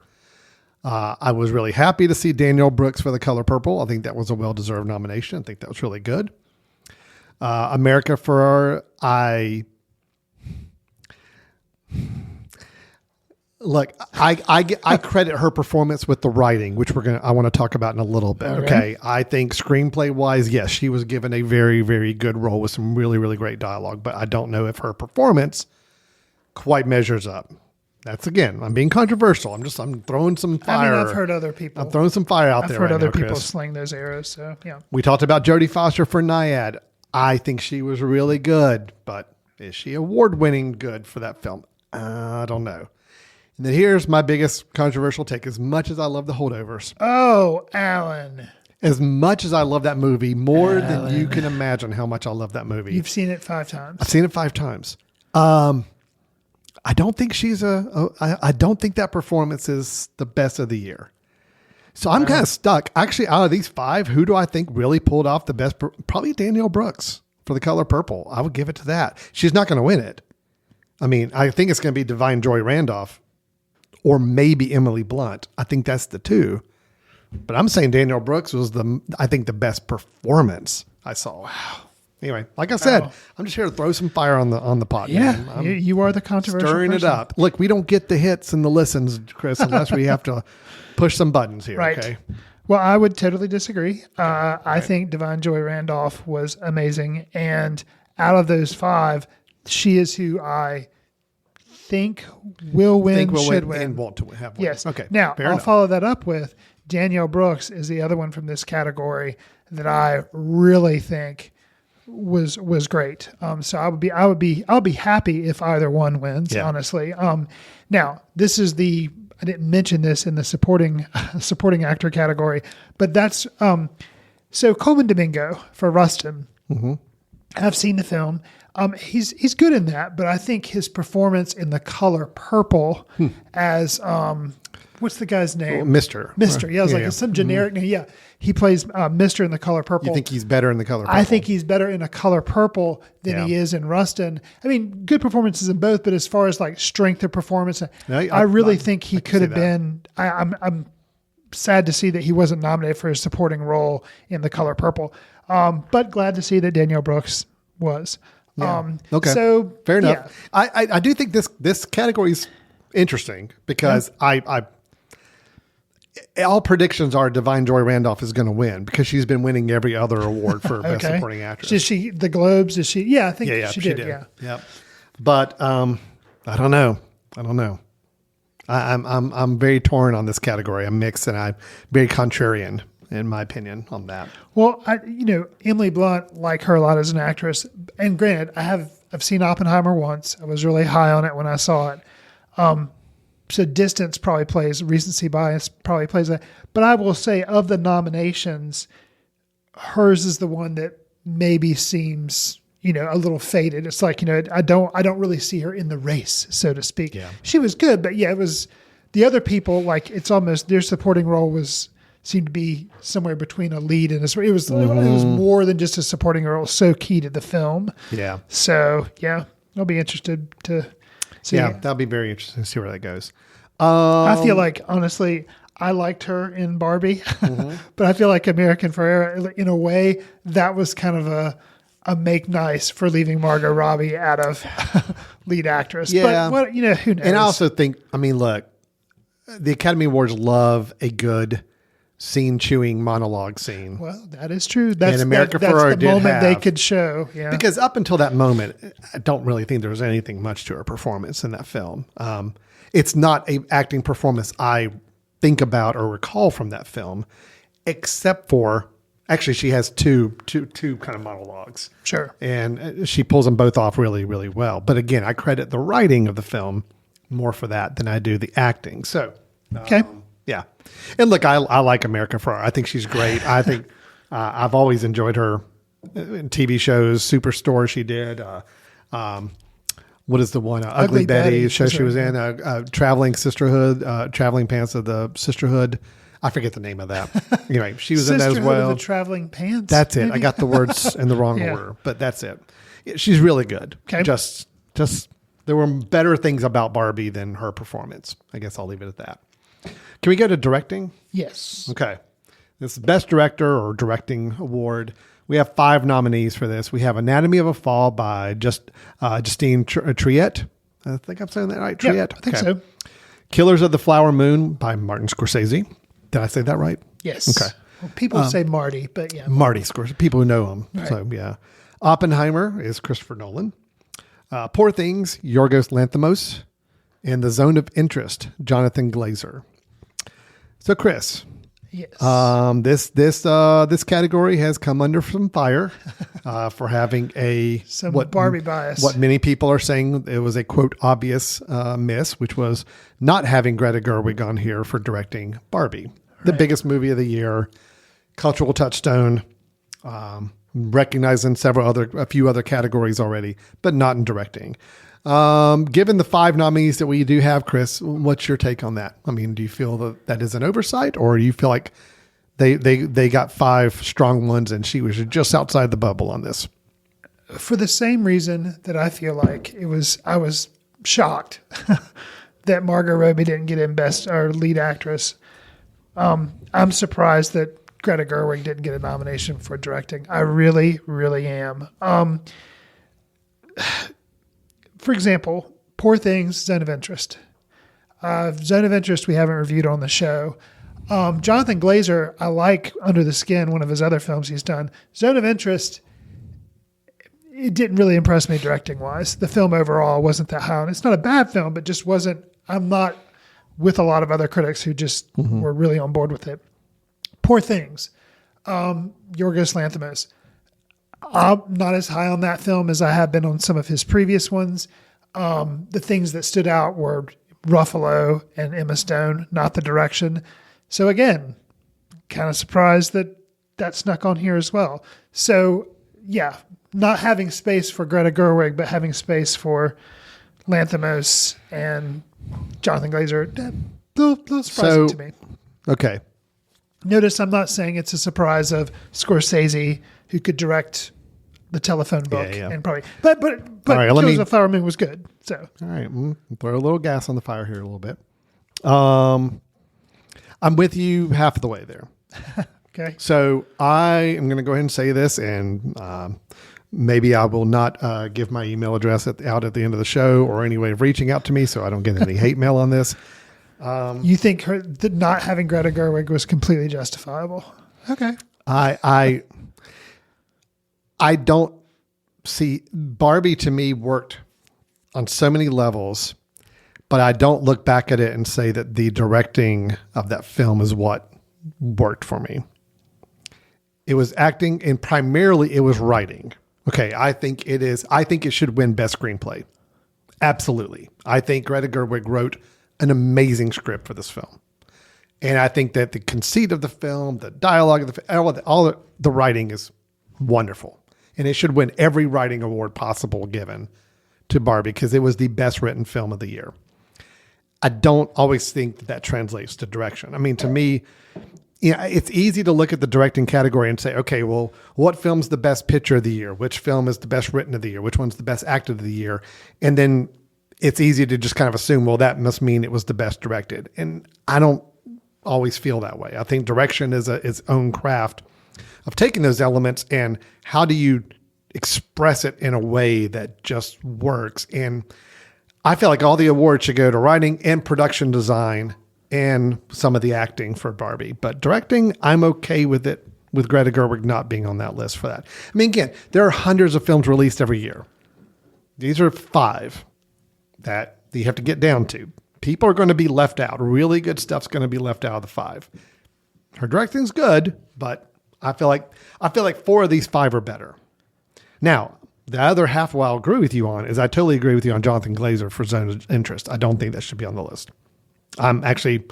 I was really happy to see Danielle Brooks for The Color Purple. I think that was a well-deserved nomination. I think that was really good. America Ferrari, Look, I credit her performance with the writing, which I want to talk about in a little bit. Okay. I think screenplay wise, yes, she was given a very, very good role with some really, really great dialogue, but I don't know if her performance quite measures up. That's again, I'm being controversial. I'm throwing some fire. I've heard other people. I'm throwing some fire out there. I've heard other people Chris. sling those arrows. So yeah. We talked about Jodie Foster for Nyad. I think she was really good, but is she award-winning good for that film? I don't know. And then here's my biggest controversial take. As much as I love The Holdovers. Oh, Alan. As much as I love that movie, more than you can imagine how much I love that movie. You've seen it 5 times. I've seen it 5 times. I don't think I don't think that performance is the best of the year. So I'm kind of stuck. Actually, out of these 5, who do I think really pulled off the best? Probably Danielle Brooks for The Color Purple. I would give it to that. She's not going to win it. I mean, I think it's going to be Divine Joy Randolph or maybe Emily Blunt. I think that's the 2. But I'm saying Danielle Brooks was I think the best performance I saw. Wow. Anyway, like I said, I'm just here to throw some fire on the pot. Yeah, you are the controversial stirring person. it up. Look, we don't get the hits and the listens, Chris, unless we have to push some buttons here. Right. Okay. Well, I would totally disagree. I think Divine Joy Randolph was amazing, and out of those 5, she is who I think will win, should win, and want to have win. Yes. Okay. Now Fair I'll enough. follow that up with Danielle Brooks is the other one from this category that I really think was great. So I'll be happy if either one wins. Yeah. Honestly. Now this is I didn't mention this in the supporting actor category, but that's so Coleman Domingo for Rustin. Mm-hmm. I've seen the film. He's good in that, but I think his performance in The Color Purple as what's the guy's name? Mr. Yeah, I was some generic name. Yeah, he plays Mr. in The Color Purple. You think he's better in The Color Purple? I think he's better in A Color Purple than he is in Rustin. I mean, good performances in both, but as far as like strength of performance, I really think he could have been. I'm sad to see that he wasn't nominated for his supporting role in The Color Purple, but glad to see that Danielle Brooks was. Yeah. Okay. So fair enough. yeah. I do think this category is interesting because I all predictions are Divine Joy Randolph is going to win because she's been winning every other award for Best Supporting Actress. Did she the Globes? Did she? Yeah, I think she did. Yeah. Yep. But I don't know. I'm very torn on this category. I'm mixed and I'm very contrarian in my opinion on that. Well, Emily Blunt, like her a lot as an actress. And granted, I've seen Oppenheimer once. I was really high on it when I saw it. So distance probably plays, recency bias probably plays that. But I will say of the nominations, hers is the one that maybe seems, a little faded. It's like, I don't really see her in the race, so to speak. Yeah. She was good, but yeah, it was the other people, like it's almost their supporting role seemed to be somewhere between a lead and it was more than just a supporting role. So key to the film. Yeah. So yeah, I'll be interested to see. Yeah, that'll be very interesting to see where that goes. I feel like honestly, I liked her in Barbie, but I feel like American Ferrera, in a way, that was kind of a make nice for leaving Margot Robbie out of lead actress. Yeah. But who knows? And I also think, look, the Academy Awards love a good scene-chewing monologue scene. Well, that is true. That's America that's Ferrera the did moment they have. could show. Yeah. Because up until that moment, I don't really think there was anything much to her performance in that film. It's not a acting performance I think about or recall from that film, except for actually she has two kind of monologues. Sure. And she pulls them both off really, really well. But again, I credit the writing of the film more for that than I do the acting. So, okay. Yeah. And look, I like America Ferrera. I think she's great. I think I've always enjoyed her in TV shows, Superstore she did. What is the one? Ugly Betty show she was in. Traveling Sisterhood, Traveling Pants of the Sisterhood. I forget the name of that. Anyway, she was in that as well. Of the Traveling Pants? That's it. Maybe? I got the words in the wrong order, but that's it. She's really good. Okay. Just there were better things about Barbie than her performance. I guess I'll leave it at that. Can we go to directing? Yes. Okay. This is Best Director or Directing Award. We have 5 nominees for this. We have Anatomy of a Fall by Justine Triet. I think I'm saying that right. Triet. Yeah, I think so. Killers of the Flower Moon by Martin Scorsese. Did I say that right? Yes. Okay. Well, people say Marty, but yeah. Marty Scorsese. People who know him. Right. So yeah. Oppenheimer is Christopher Nolan. Poor Things, Yorgos Lanthimos. And The Zone of Interest, Jonathan Glazer. So Chris, yes. This category has come under some fire for having some Barbie bias. What many people are saying it was a quote obvious miss, which was not having Greta Gerwig on here for directing Barbie, the biggest movie of the year, cultural touchstone, recognized in a few other categories already, but not in directing. Given the 5 nominees that we do have, Chris, what's your take on that? Do you feel that is an oversight, or do you feel like they got 5 strong ones and she was just outside the bubble on this? For the same reason that I feel like I was shocked that Margot Robbie didn't get in Best or Lead Actress. I'm surprised that Greta Gerwig didn't get a nomination for directing. I really, really am. For example, Poor Things, Zone of Interest. Zone of Interest we haven't reviewed on the show. Jonathan Glazer, I like Under the Skin, one of his other films he's done. Zone of Interest, it didn't really impress me directing-wise. The film overall wasn't that high. And it's not a bad film, but just wasn't, I'm not with a lot of other critics who just were really on board with it. Poor Things, Yorgos Lanthimos. I'm not as high on that film as I have been on some of his previous ones. The things that stood out were Ruffalo and Emma Stone, not the direction. So again, kind of surprised that snuck on here as well. So yeah, not having space for Greta Gerwig, but having space for Lanthimos and Jonathan Glazer, a little surprising to me. Okay. Notice I'm not saying it's a surprise of Scorsese, who could direct The Telephone Book, and probably, but all right, Killers of the Flower Moon was good. So all right, throw a little gas on the fire here a little bit. I'm with you half of the way there. Okay. So I am going to go ahead and say this, and Maybe I will not give my email address out at the end of the show or any way of reaching out to me so I don't get any hate mail on this. You think not having Greta Gerwig was completely justifiable? Okay. I don't see Barbie to me worked on so many levels, but I don't look back at it and say that the directing of that film is what worked for me. It was acting and primarily it was writing. Okay. I think it should win best screenplay. Absolutely. I think Greta Gerwig wrote an amazing script for this film. And I think that the conceit of the film, the dialogue of the film, all the writing is wonderful. And it should win every writing award possible given to Barbie because it was the best written film of the year. I don't always think that translates to direction. I mean, to me, it's easy to look at the directing category and say, okay, well, what film's the best picture of the year? Which film is the best written of the year? Which one's the best acted of the year? And then it's easy to just kind of assume, well, that must mean it was the best directed. And I don't always feel that way. I think direction is its own craft of taking those elements and how do you express it in a way that just works. And I feel like all the awards should go to writing and production design and some of the acting for Barbie. But directing, I'm okay with it, with Greta Gerwig not being on that list for that. I mean, again, there are hundreds of films released every year. These are 5 that you have to get down to. People are going to be left out. Really good stuff's going to be left out of the 5. Her directing's good, but I feel like 4 of these 5 are better. Now, the other half I'll agree with you on is I totally agree with you on Jonathan Glazer for Zone of Interest. I don't think that should be on the list. I'm actually,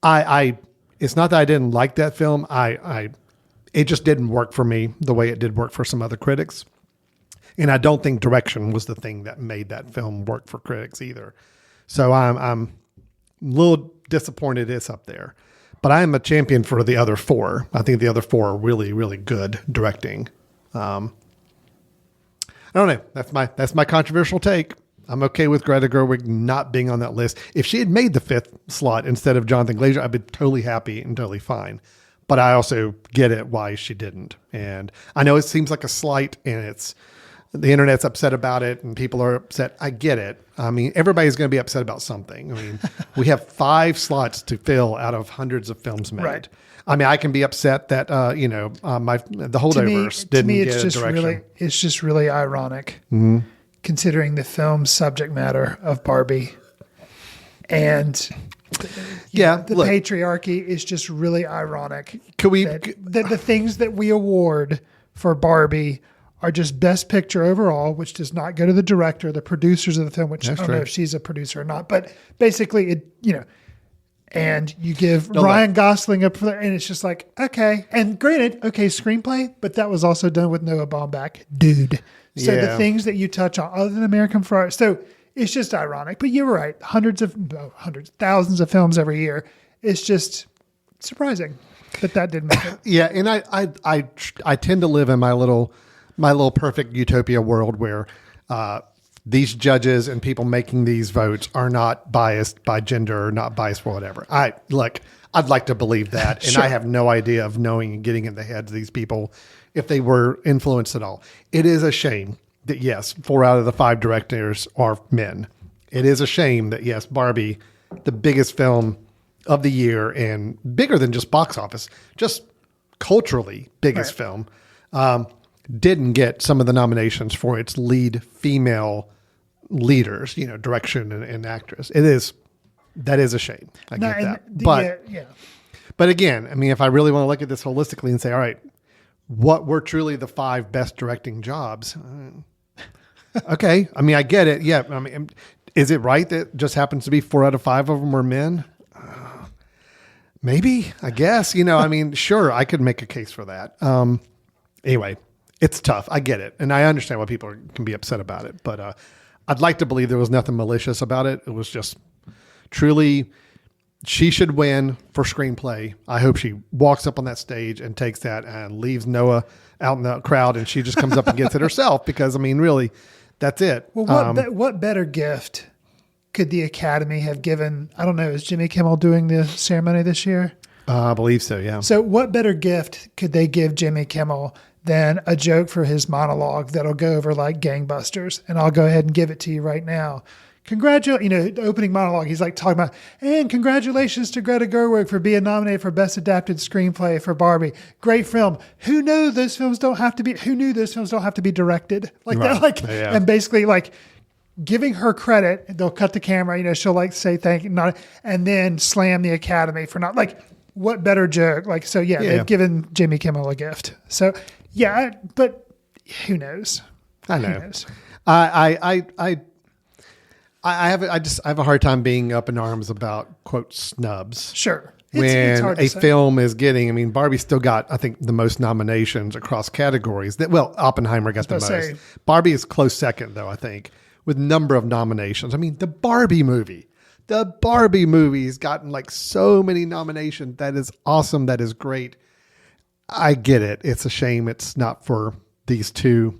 it's not that I didn't like that film. It just didn't work for me the way it did work for some other critics. And I don't think direction was the thing that made that film work for critics either. So I'm a little disappointed it's up there, but I am a champion for the other 4. I think the other 4 are really, really good directing. I don't know. That's my controversial take. I'm okay with Greta Gerwig not being on that list. If she had made the 5th slot instead of Jonathan Glazer, I'd be totally happy and totally fine. But I also get it why she didn't. And I know it seems like a slight and the internet's upset about it and people are upset. I get it. I mean, everybody's going to be upset about something. I mean, we have 5 slots to fill out of hundreds of films made. Right. I mean, I can be upset that, the Holdovers didn't get a direction. It's just really ironic considering the film's subject matter of Barbie. And the patriarchy is just really ironic. That the things that we award for Barbie are just best picture overall, which does not go to the director, the producers of the film, which I don't know if she's a producer or not, but basically and you give Ryan Gosling and it's just like, okay. And granted, okay, screenplay, but that was also done with Noah Baumbach, dude. So the things that you touch on other than American Friar, so it's just ironic, but you're right. Thousands of films every year. It's just surprising that didn't make it. Yeah. And I tend to live in my little perfect utopia world where, these judges and people making these votes are not biased by gender or not biased for whatever. I'd like to believe that. And I have no idea of knowing and getting in the heads of these people if they were influenced at all. It is a shame that, yes, 4 out of the 5 directors are men. It is a shame that, yes, Barbie, the biggest film of the year and bigger than just box office, just culturally biggest film, didn't get some of the nominations for its lead female leaders, direction and actress. That is a shame. I get that. But again, I mean, if I really want to look at this holistically and say, all right, what were truly the 5 best directing jobs? Okay. I mean, I get it. Yeah. I mean, is it right that just happens to be 4 out of 5 of them were men? Maybe, I guess, I mean, sure, I could make a case for that. Anyway, it's tough. I get it. And I understand why people can be upset about it, but, I'd like to believe there was nothing malicious about it. It was just truly, she should win for screenplay. I hope she walks up on that stage and takes that and leaves Noah out in the crowd and she just comes up and gets it herself because, I mean, really, that's it. Well, what better gift could the Academy have given? I don't know. Is Jimmy Kimmel doing the ceremony this year? I believe so, yeah. So what better gift could they give Jimmy Kimmel than a joke for his monologue that'll go over like gangbusters. And I'll go ahead and give it to you right now. The opening monologue, he's like talking about, and congratulations to Greta Gerwig for being nominated for Best Adapted Screenplay for Barbie. Great film. Who knew those films don't have to be directed like that? And basically like giving her credit. They'll cut the camera, she'll like say thank you, and then slam the Academy for not like, what better joke? Like, so they've given Jimmy Kimmel a gift. So but who knows? I know. Who knows? I have a hard time being up in arms about quote snubs. Sure. When hard to say. film is getting, Barbie still got, I think, the most nominations across categories. Oppenheimer got the most. Barbie is close second, though, I think, with number of nominations. The Barbie movie's gotten like so many nominations. That is awesome. That is great. I get it. It's a shame it's not for these two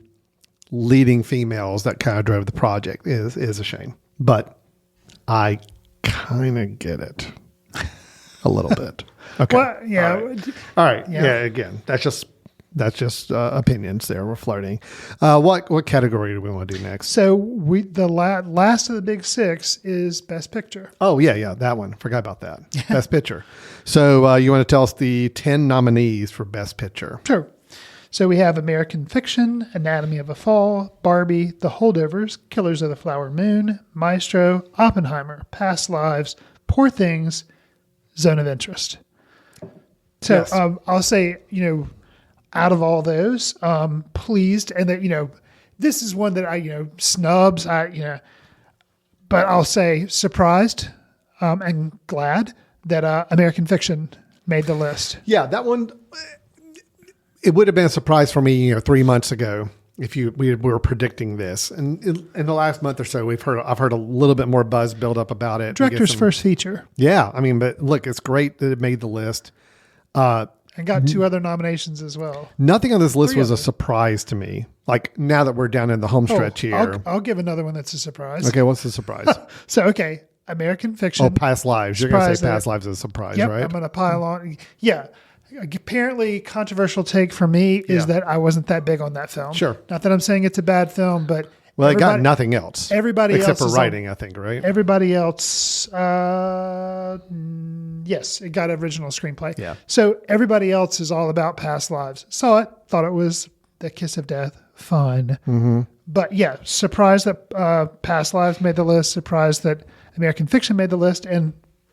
leading females that kind of drove the project. Is a shame. But I kind of get it a little bit. Okay. Well, yeah. All right. Yeah. Again, that's just opinions there. We're flirting. What category do we want to do next? So the last of the big six is Best Picture. Oh, yeah. That one. Forgot about that. Best Picture. So you want to tell us the 10 nominees for Best Picture? Sure. So we have American Fiction, Anatomy of a Fall, Barbie, The Holdovers, Killers of the Flower Moon, Maestro, Oppenheimer, Past Lives, Poor Things, Zone of Interest. So Yes. I'll say, out of all those, pleased, and that, this is one that I, snubs, but I'll say surprised and glad that American Fiction made the list. Yeah, that one. It would have been a surprise for me, 3 months ago if we were predicting this. And in the last month or so, I've heard a little bit more buzz build up about it. Director's first feature. Yeah, but look, it's great that it made the list. And got 2 other nominations as well. Nothing on this list was a surprise to me. Like now that we're down in the home stretch here. I'll give another one that's a surprise. Okay, what's the surprise? American Fiction. Oh, Past Lives. You're going to say Past Lives is a surprise, right? I'm going to pile on. Yeah. Apparently, controversial take for me is that I wasn't that big on that film. Sure. Not that I'm saying it's a bad film, but it got nothing else. Everybody except else for writing, I think, right? Everybody else, yes, it got original screenplay. Yeah. So everybody else is all about Past Lives. Saw it, thought it was the kiss of death. Fine. Mm-hmm. But surprised that Past Lives made the list. Surprised that American Fiction made the list, and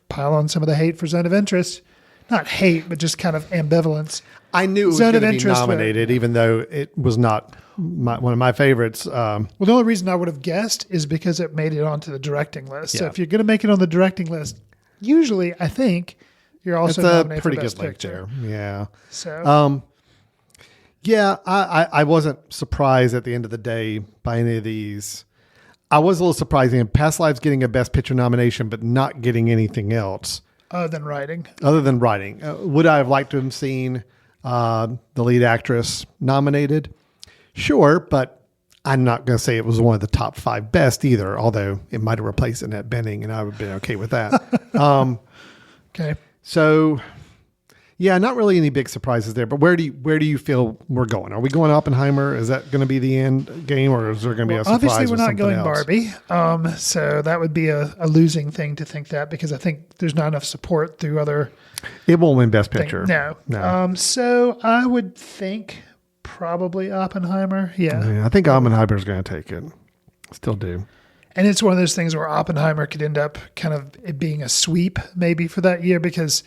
pile on some of the hate for Zone of Interest. Not hate, but just kind of ambivalence. I knew it was going to be nominated, even though it was not one of my favorites. Well, the only reason I would have guessed is because it made it onto the directing list. Yeah. So if you're going to make it on the directing list, usually I think you're also nominated for Best Picture. There. Yeah. So, I wasn't surprised at the end of the day by any of these. I was a little surprised in Past Lives getting a Best Picture nomination, but not getting anything else. Other than writing. Would I have liked to have seen the lead actress nominated? Sure, but I'm not going to say it was one of the top 5 best either, although it might have replaced Annette Bening, and I would have been okay with that. Okay. So, not really any big surprises there, but where do you feel we're going? Are we going Oppenheimer? Is that going to be the end game, or is there going to be a surprise? Obviously, we're not going else? Barbie. So that would be a losing thing to think that, because I think there's not enough support through other. It won't win Best Picture. No. So I would think probably Oppenheimer. Yeah. I think Oppenheimer's going to take it. Still do. And it's one of those things where Oppenheimer could end up kind of it being a sweep maybe for that year, because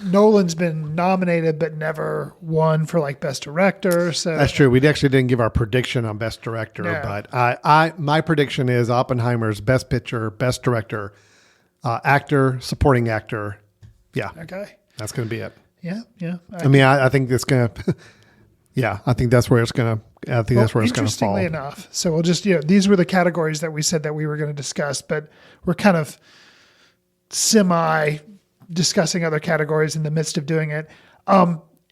Nolan's been nominated but never won for like Best Director. So that's true. We actually didn't give our prediction on Best Director, but my prediction is Oppenheimer's Best Picture, Best Director, Actor, Supporting Actor. Yeah. Okay. That's going to be it. Yeah. I think it's going to. Yeah, I think that's where it's going to. I think that's where it's going to fall. Interestingly enough, so we'll just these were the categories that we said that we were going to discuss, but we're kind of semi discussing other categories in the midst of doing it.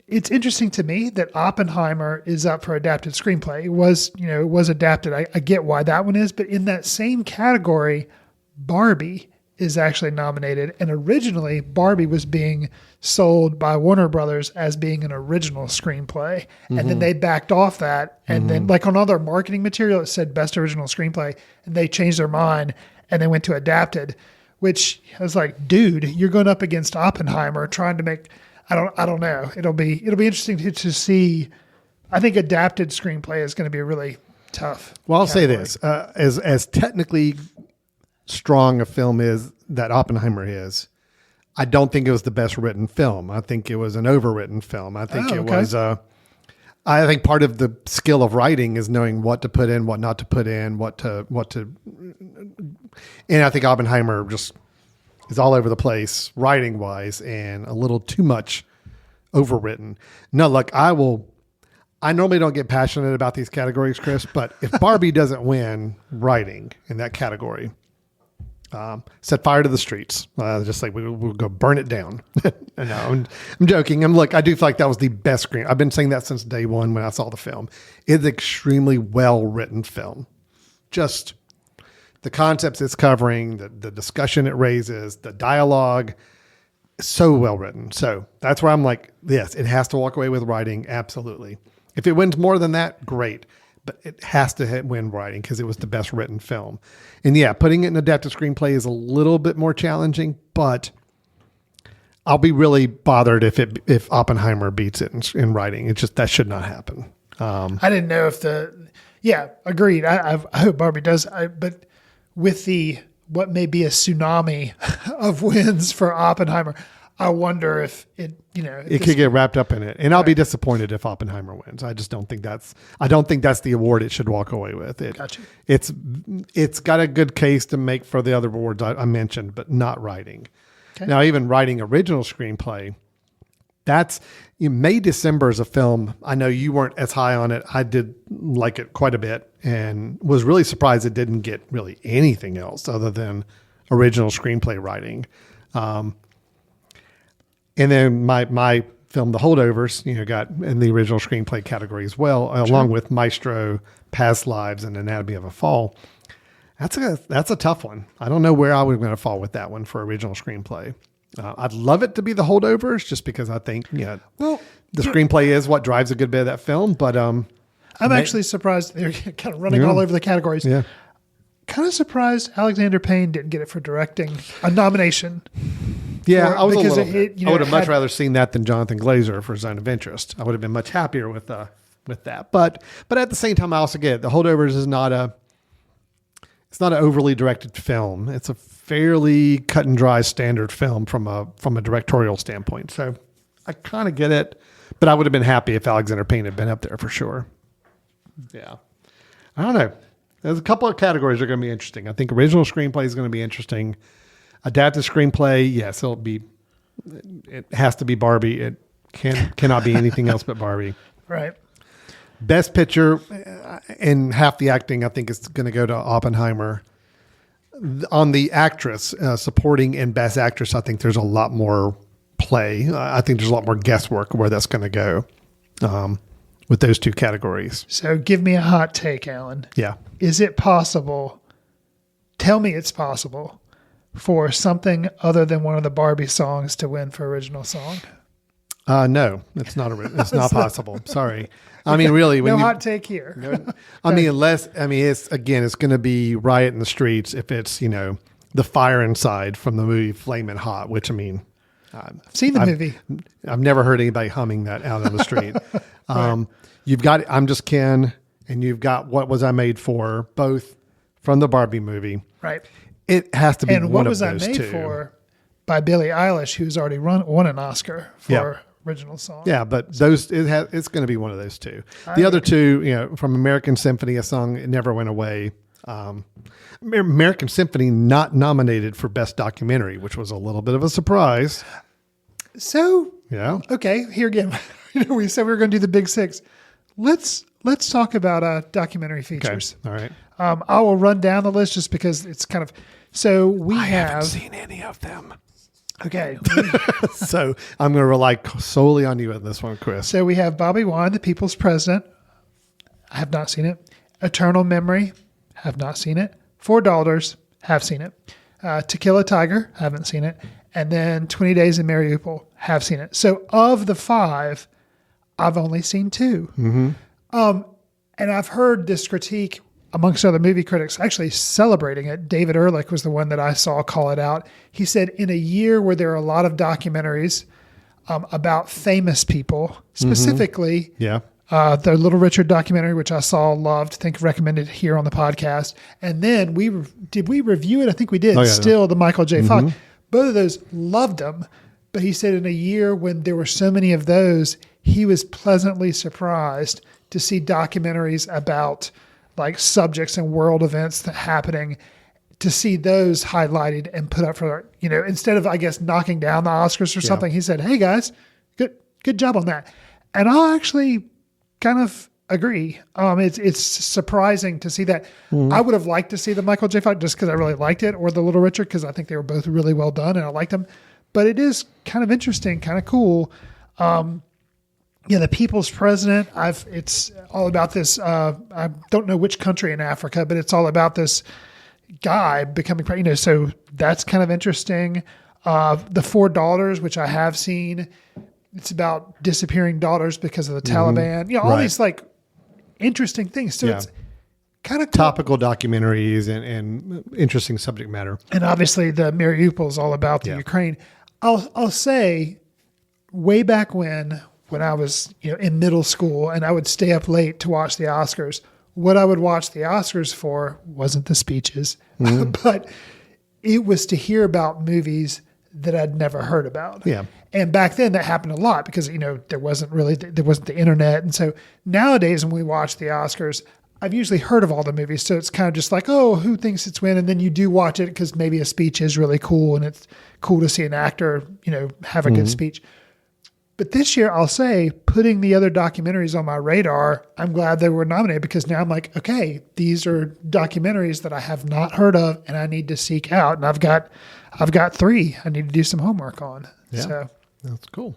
It's interesting to me that Oppenheimer is up for adapted screenplay. It was adapted. I get why that one is, but in that same category, Barbie is actually nominated. And originally, Barbie was being sold by Warner Brothers as being an original screenplay. And then they backed off that. And then, like on all their marketing material, it said best original screenplay. And they changed their mind and they went to adapted, which I was like, dude, you're going up against Oppenheimer trying to make, I don't know. It'll be interesting to see. I think adapted screenplay is going to be a really tough. Well, I'll say category. this, as technically strong a film is that Oppenheimer is, I don't think it was the best written film. I think it was an overwritten film. I think I think part of the skill of writing is knowing what to put in, what not to put in, and I think Oppenheimer just is all over the place writing wise and a little too much overwritten. No, look, I normally don't get passionate about these categories, Chris, but if Barbie doesn't win writing in that category, set fire to the streets. Just like we'll go burn it down. No, I'm joking. I do feel like that was the best screen. I've been saying that since day one when I saw the film. It's an extremely well written film. Just the concepts it's covering, the discussion it raises, the dialogue, so well written. So that's where I'm like, yes, it has to walk away with writing. Absolutely. If it wins more than that, great. But it has to win writing because it was the best written film. And yeah, putting it in adapted screenplay is a little bit more challenging, but I'll be really bothered if Oppenheimer beats it in writing. It's just, that should not happen. I didn't know if agreed. I hope Barbie does. But with what may be a tsunami of wins for Oppenheimer, I wonder if it could get wrapped up in it. And I'll be disappointed if Oppenheimer wins. I just don't think that's the award it should walk away with. Gotcha. It's got a good case to make for the other awards I mentioned, but not writing. Okay. Now, even writing original screenplay, that's May December is a film. I know you weren't as high on it. I did like it quite a bit and was really surprised it didn't get really anything else other than original screenplay writing. And then my film, The Holdovers, got in the original screenplay category as well, along with Maestro, Past Lives, and Anatomy of a Fall. That's a tough one. I don't know where I was going to fall with that one for original screenplay. I'd love it to be The Holdovers, just because I think the screenplay is what drives a good bit of that film. But I'm actually surprised they're kind of running all over the categories. Yeah. Kind of surprised Alexander Payne didn't get it for directing a nomination. Yeah, I was because a little bit. I would have much rather seen that than Jonathan Glazer for Zone of Interest. I would have been much happier with that. But at the same time, I also get it. The Holdovers is not an overly directed film. It's a fairly cut and dry standard film from a directorial standpoint. So I kind of get it, but I would have been happy if Alexander Payne had been up there for sure. Yeah, I don't know. There's a couple of categories that are going to be interesting. I think original screenplay is going to be interesting. Adapted screenplay, yes, it has to be Barbie. It cannot be anything else but Barbie. Right. Best picture and half the acting, I think, is going to go to Oppenheimer. On the actress, supporting and best actress, I think there's a lot more play. I think there's a lot more guesswork where that's going to go with those two categories. So give me a hot take, Alan. Yeah. Is it possible? Tell me it's possible for something other than one of the Barbie songs to win for original song? No, it's not. It's not possible. Sorry. I mean, really, no hot take here. It's going to be Riot in the Streets if it's The Fire Inside from the movie Flamin' Hot, which I've seen the movie. I've never heard anybody humming that out on the street. Right. You've got I'm Just Ken, and you've got What Was I Made For, both from the Barbie movie. Right. It has to be one of those two. And What Was I Made For by Billie Eilish, who's already won an Oscar for original song. Yeah, but it's going to be one of those two. The other two, from American Symphony, a song It Never Went Away. American Symphony not nominated for Best Documentary, which was a little bit of a surprise. So, yeah. Okay, here again. We said we were going to do the big six. Let's talk about documentary features. Okay. All right. I will run down the list just because it's kind of so I haven't seen any of them. Okay. So I'm going to rely solely on you on this one, Chris. So we have Bobby Wine, The People's President. I have not seen it. Eternal Memory. Have not seen it. Four Daughters. Have seen it. To Kill a Tiger, haven't seen it, and then 20 Days in Mariupol, have seen it. So of the 5, I've only seen 2. Mm-hmm. And I've heard this critique amongst other movie critics actually celebrating it. David Ehrlich was the one that I saw call it out. He said, in a year where there are a lot of documentaries about famous people, specifically the Little Richard documentary, which I saw, loved, recommended here on the podcast. And then did we review it? I think we did. The Michael J. Fox. Both of those, loved them. But he said in a year when there were so many of those, he was pleasantly surprised to see documentaries about like subjects and world events that happening, to see those highlighted and put up for, instead of, I guess, knocking down the Oscars or something. He said, hey guys, good job on that. And I'll actually kind of agree. It's surprising to see that. I would have liked to see the Michael J. Fox just because I really liked it, or the Little Richard, because I think they were both really well done and I liked them. But it is kind of interesting, kind of cool. The People's President, it's all about this, I don't know which country in Africa, but it's all about this guy becoming president, so that's kind of interesting. The Four Daughters, which I have seen, it's about disappearing daughters because of the Taliban, all these like interesting things. So it's kind of cool. Topical documentaries and interesting subject matter. And obviously the Mariupol is all about the Ukraine. I'll say way back when I was in middle school and I would stay up late to watch the Oscars, what I would watch the Oscars for wasn't the speeches, but it was to hear about movies that I'd never heard about. Yeah. And back then that happened a lot because, there wasn't the internet. And so nowadays when we watch the Oscars, I've usually heard of all the movies. So it's kind of just like, oh, who thinks it's win? And then you do watch it because maybe a speech is really cool and it's cool to see an actor, have a good speech. But this year, I'll say, putting the other documentaries on my radar, I'm glad they were nominated because now I'm like, okay, these are documentaries that I have not heard of and I need to seek out. And I've got 3 I need to do some homework on. Yeah, so that's cool.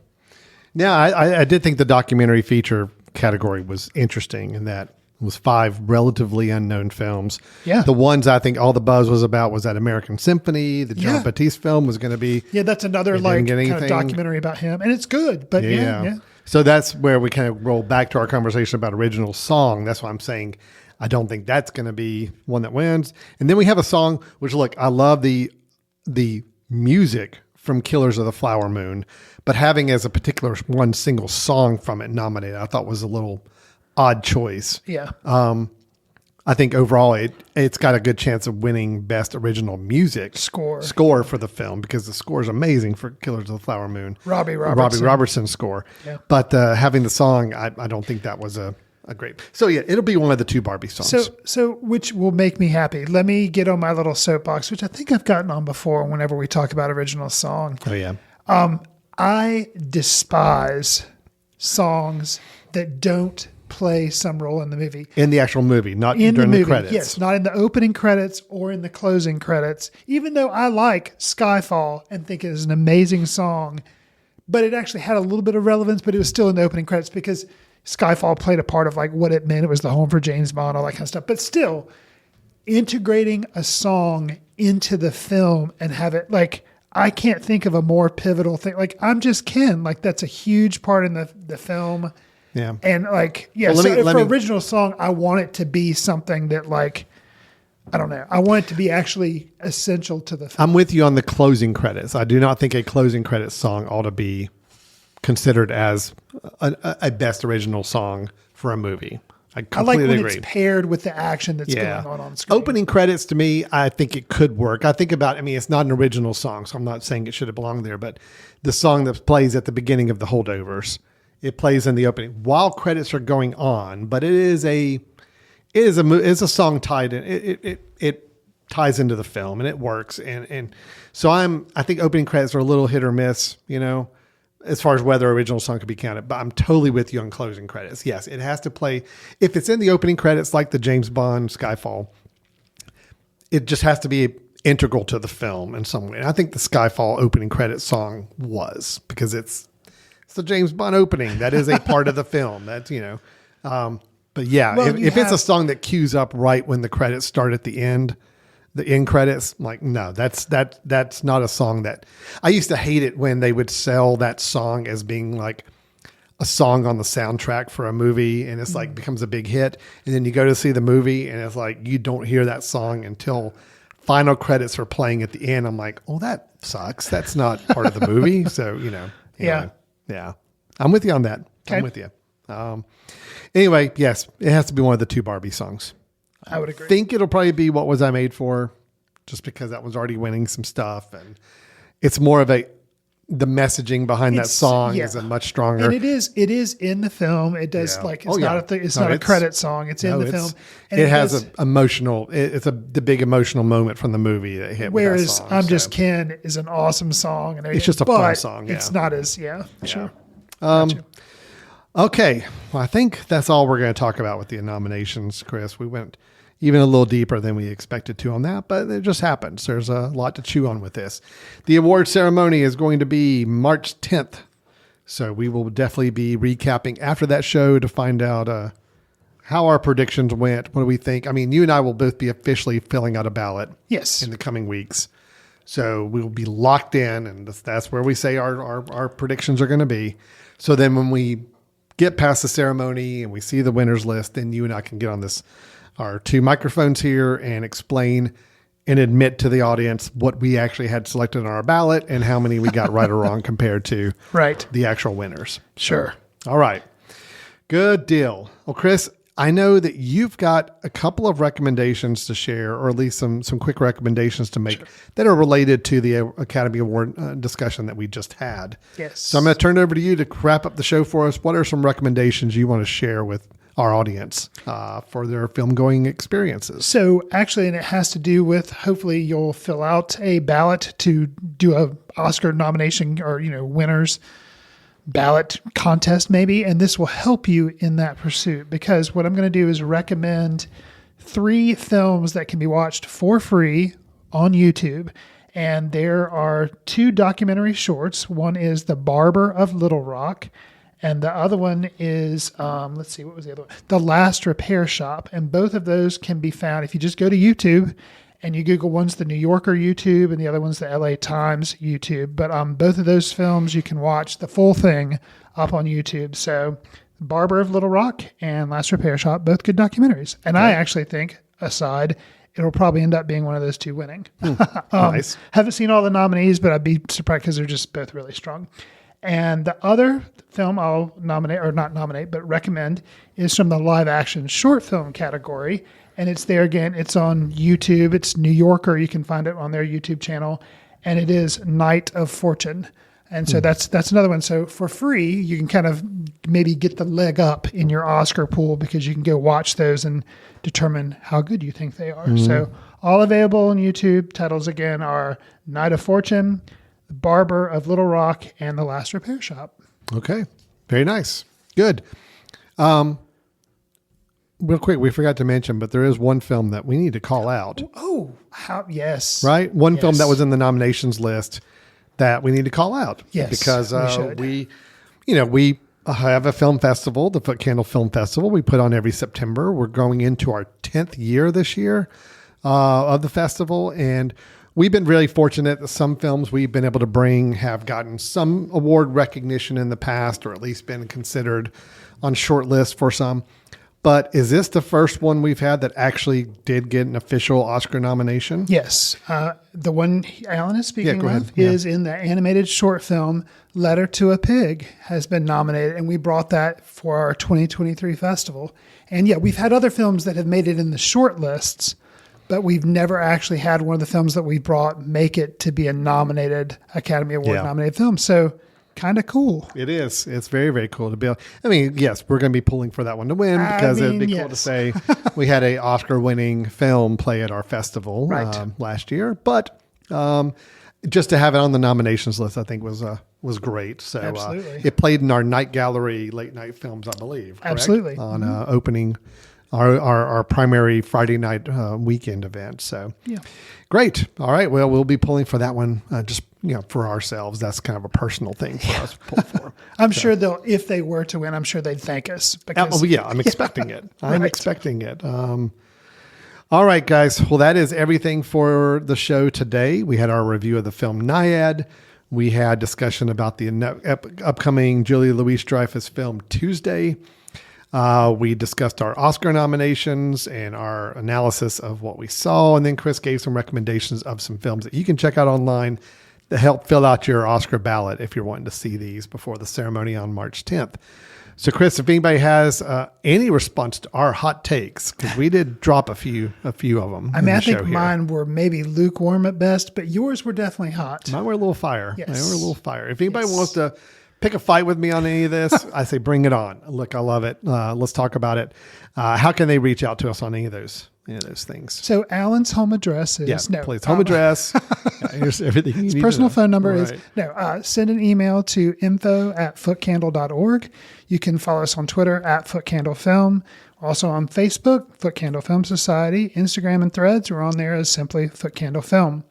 Now, I did think the documentary feature category was interesting in that it was 5 relatively unknown films. Yeah. The ones I think all the buzz was about was that American Symphony. The John Batiste film was going to be. Yeah, that's another kind of documentary about him. And it's good, but yeah. So that's where we kind of roll back to our conversation about original song. That's why I'm saying I don't think that's going to be one that wins. And then we have a song, which look, I love the music from Killers of the Flower Moon, but having as a particular one single song from it nominated, I thought was a little odd choice. Yeah. I think overall it's got a good chance of winning best original music score for the film because the score is amazing for Killers of the Flower Moon. Robbie Robertson's score. Yeah. But having the song, I don't think that was a great. So yeah, it'll be one of the 2 Barbie songs. So which will make me happy. Let me get on my little soapbox, which I think I've gotten on before whenever we talk about original song. Oh yeah. I despise songs that don't play some role in the movie. In the actual movie, not in during the movie. The credits. Yes, not in the opening credits or in the closing credits. Even though I like Skyfall and think it is an amazing song, but it actually had a little bit of relevance, but it was still in the opening credits because Skyfall played a part of like what it meant. It was the home for James Bond, all that kind of stuff. But still, integrating a song into the film and have it like, I can't think of a more pivotal thing. Like, I'm Just Ken. Like, that's a huge part in the film. Yeah. And like, yeah, well, for original song, I want it to be something that like, I don't know. I want it to be actually essential to the film. I'm with you on the closing credits. I do not think a closing credits song ought to be considered as a best original song for a movie. I completely like when agree. It's paired with the action that's going on screen. Opening credits to me, I think it could work. I think about, it's not an original song, so I'm not saying it should have belonged there, but the song that plays at the beginning of The Holdovers, it plays in the opening while credits are going on, but it is a song tied in. It ties into the film and it works. And so I think opening credits are a little hit or miss, as far as whether original song could be counted, but I'm totally with you on closing credits. Yes, it has to play. If it's in the opening credits, like the James Bond Skyfall, it just has to be integral to the film in some way. And I think the Skyfall opening credits song was, because it's the James Bond opening. That is a part of the film. That's, but yeah, if it's a song that cues up right when the credits start at the end, the end credits. Like, no, that's not a song that I used to hate it when they would sell that song as being like a song on the soundtrack for a movie, and it's like becomes a big hit. And then you go to see the movie and it's like, you don't hear that song until final credits are playing at the end. I'm like, oh, that sucks. That's not part of the movie. So, anyway, yeah. I'm with you on that. Okay. I'm with you. Anyway, yes, it has to be one of the two Barbie songs. I would agree. I think it'll probably be What Was I Made For, just because that was already winning some stuff. And it's more of the messaging behind that song is a much stronger. And it is in the film. It does it's not a credit song. It's in the film. And it has an emotional, it's the big emotional moment from the movie that hit. Whereas with that song, I'm Just Ken is an awesome song. And it's just a fun song. It's not as, sure. Okay. Well, I think that's all we're going to talk about with the nominations, Chris. We went even a little deeper than we expected to on that, but it just happens. There's a lot to chew on with this. The award ceremony is going to be March 10th. So we will definitely be recapping after that show to find out how our predictions went. What do we think? I mean, you and I will both be officially filling out a ballot in the coming weeks. So we will be locked in, and that's where we say our predictions are going to be. So then when we get past the ceremony and we see the winners list, then you and I can get on our two microphones here and explain and admit to the audience what we actually had selected on our ballot and how many we got right or wrong compared to the actual winners. Sure. So, all right. Good deal. Well, Chris, I know that you've got a couple of recommendations to share, or at least some quick recommendations to make that are related to the Academy Award discussion that we just had. Yes. So I'm going to turn it over to you to wrap up the show for us. What are some recommendations you want to share with our audience for their film going experiences? So actually, and it has to do with, hopefully you'll fill out a ballot to do a Oscar nomination or, winners ballot contest maybe. And this will help you in that pursuit, because what I'm going to do is recommend 3 films that can be watched for free on YouTube. And there are 2 documentary shorts. One is The Barber of Little Rock, and the other one is, let's see, what was the other one? The Last Repair Shop. And both of those can be found if you just go to YouTube and you Google, one's the New Yorker YouTube and the other one's the LA Times YouTube. But both of those films, you can watch the full thing up on YouTube. So Barber of Little Rock and Last Repair Shop, both good documentaries. And I actually think, it'll probably end up being one of those 2 winning. Nice. Haven't seen all the nominees, but I'd be surprised because they're just both really strong. And the other film I'll recommend is from the live action short film category. And it's there again. It's on YouTube. It's New Yorker. You can find it on their YouTube channel. And it is Night of Fortune. And so that's another one. So for free, you can kind of maybe get the leg up in your Oscar pool, because you can go watch those and determine how good you think they are. So all available on YouTube. Titles again are Night of Fortune, The Barber of Little Rock, and The Last Repair Shop. Okay. Very nice. Good. Real quick, we forgot to mention, but there is one film that we need to call out. Oh, yes. Right? One film that was in the nominations list that we need to call out. Yes, because we have a film festival, the Foot Candle Film Festival. We put on every September. We're going into our 10th year this year of the festival. And we've been really fortunate that some films we've been able to bring have gotten some award recognition in the past, or at least been considered on short lists for some. But is this the first one we've had that actually did get an official Oscar nomination? Yes. The one Alan is speaking of is in the animated short film Letter to a Pig has been nominated, and we brought that for our 2023 festival. And we've had other films that have made it in the short lists, but we've never actually had one of the films that we brought make it to be a nominated Academy Award nominated film. So kind of cool. It is. It's very, very cool to be able. I mean, yes, we're going to be pulling for that one to win, because it'd be cool to say we had a Oscar-winning film play at our festival last year. But just to have it on the nominations list, I think was great. So it played in our night gallery late night films, I believe. Correct? Absolutely. On opening our primary Friday night weekend event. So great. All right. Well, we'll be pulling for that one just for ourselves. That's kind of a personal thing for us to pull for. I'm sure if they were to win, I'm sure they'd thank us. Because, I'm expecting it. I'm expecting it. All right, guys. Well, that is everything for the show today. We had our review of the film Nyad. We had discussion about the upcoming Julia Louis-Dreyfus film Tuesday. We discussed our Oscar nominations and our analysis of what we saw. And then Chris gave some recommendations of some films that you can check out online to help fill out your Oscar ballot if you're wanting to see these before the ceremony on March 10th. So, Chris, if anybody has any response to our hot takes, because we did drop a few of them. I mean, I think mine were maybe lukewarm at best, but yours were definitely hot. Mine were a little fire. Yes. Mine were a little fire. If anybody wants to pick a fight with me on any of this, I say bring it on. Look, I love it. Let's talk about it. How can they reach out to us on any of those things? So Alan's home address is please. Home address. Here's everything you need. His personal phone number right. is send an email to info@footcandle.org. You can follow us on Twitter @footcandlefilm. Also on Facebook, Foot Candle Film Society, Instagram and Threads. We're on there as simply Foot Candle Film.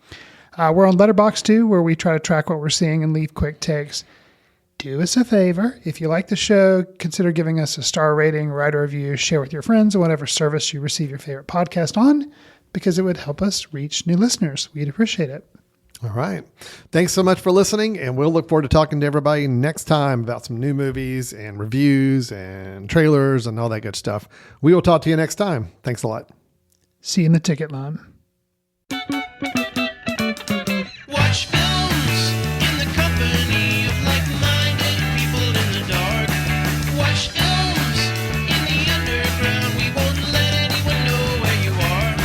We're on Letterboxd too, where we try to track what we're seeing and leave quick takes. Do us a favor. If you like the show, consider giving us a star rating, write a review, share with your friends on whatever service you receive your favorite podcast on, because it would help us reach new listeners. We'd appreciate it. All right. Thanks so much for listening, and we'll look forward to talking to everybody next time about some new movies and reviews and trailers and all that good stuff. We will talk to you next time. Thanks a lot. See you in the ticket line. Watch films in the company of like-minded people in the dark. Watch films in the underground. We won't let anyone know where you are.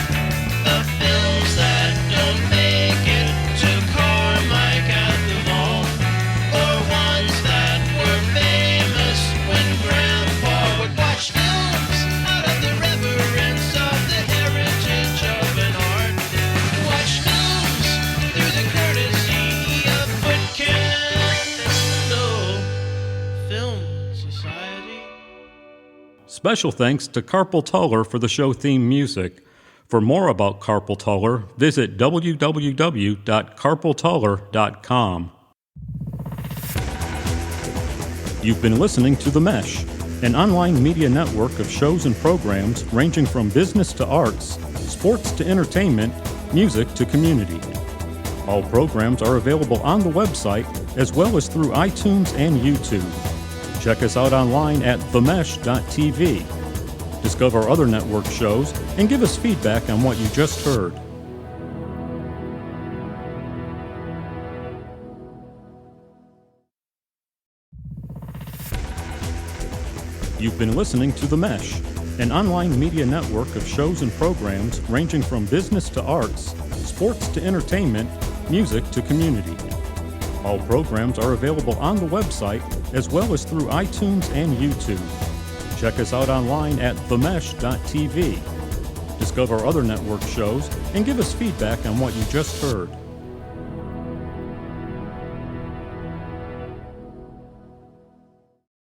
The films that don't make it to Carmike at the mall, or ones that were famous when Grandpa would watch films out of the reverence of the heritage of an art. Watch films through the courtesy of Foot Candle Film Society. Special thanks to Carpal Tuller for the show theme music. For more about Carpal Tuller, visit www.carpaltuller.com. You've been listening to The Mesh, an online media network of shows and programs ranging from business to arts, sports to entertainment, music to community. All programs are available on the website as well as through iTunes and YouTube. Check us out online at themesh.tv. Discover other network shows and give us feedback on what you just heard. You've been listening to The Mesh, an online media network of shows and programs ranging from business to arts, sports to entertainment, music to community. All programs are available on the website as well as through iTunes and YouTube. Check us out online at themesh.tv. Discover other network shows and give us feedback on what you just heard.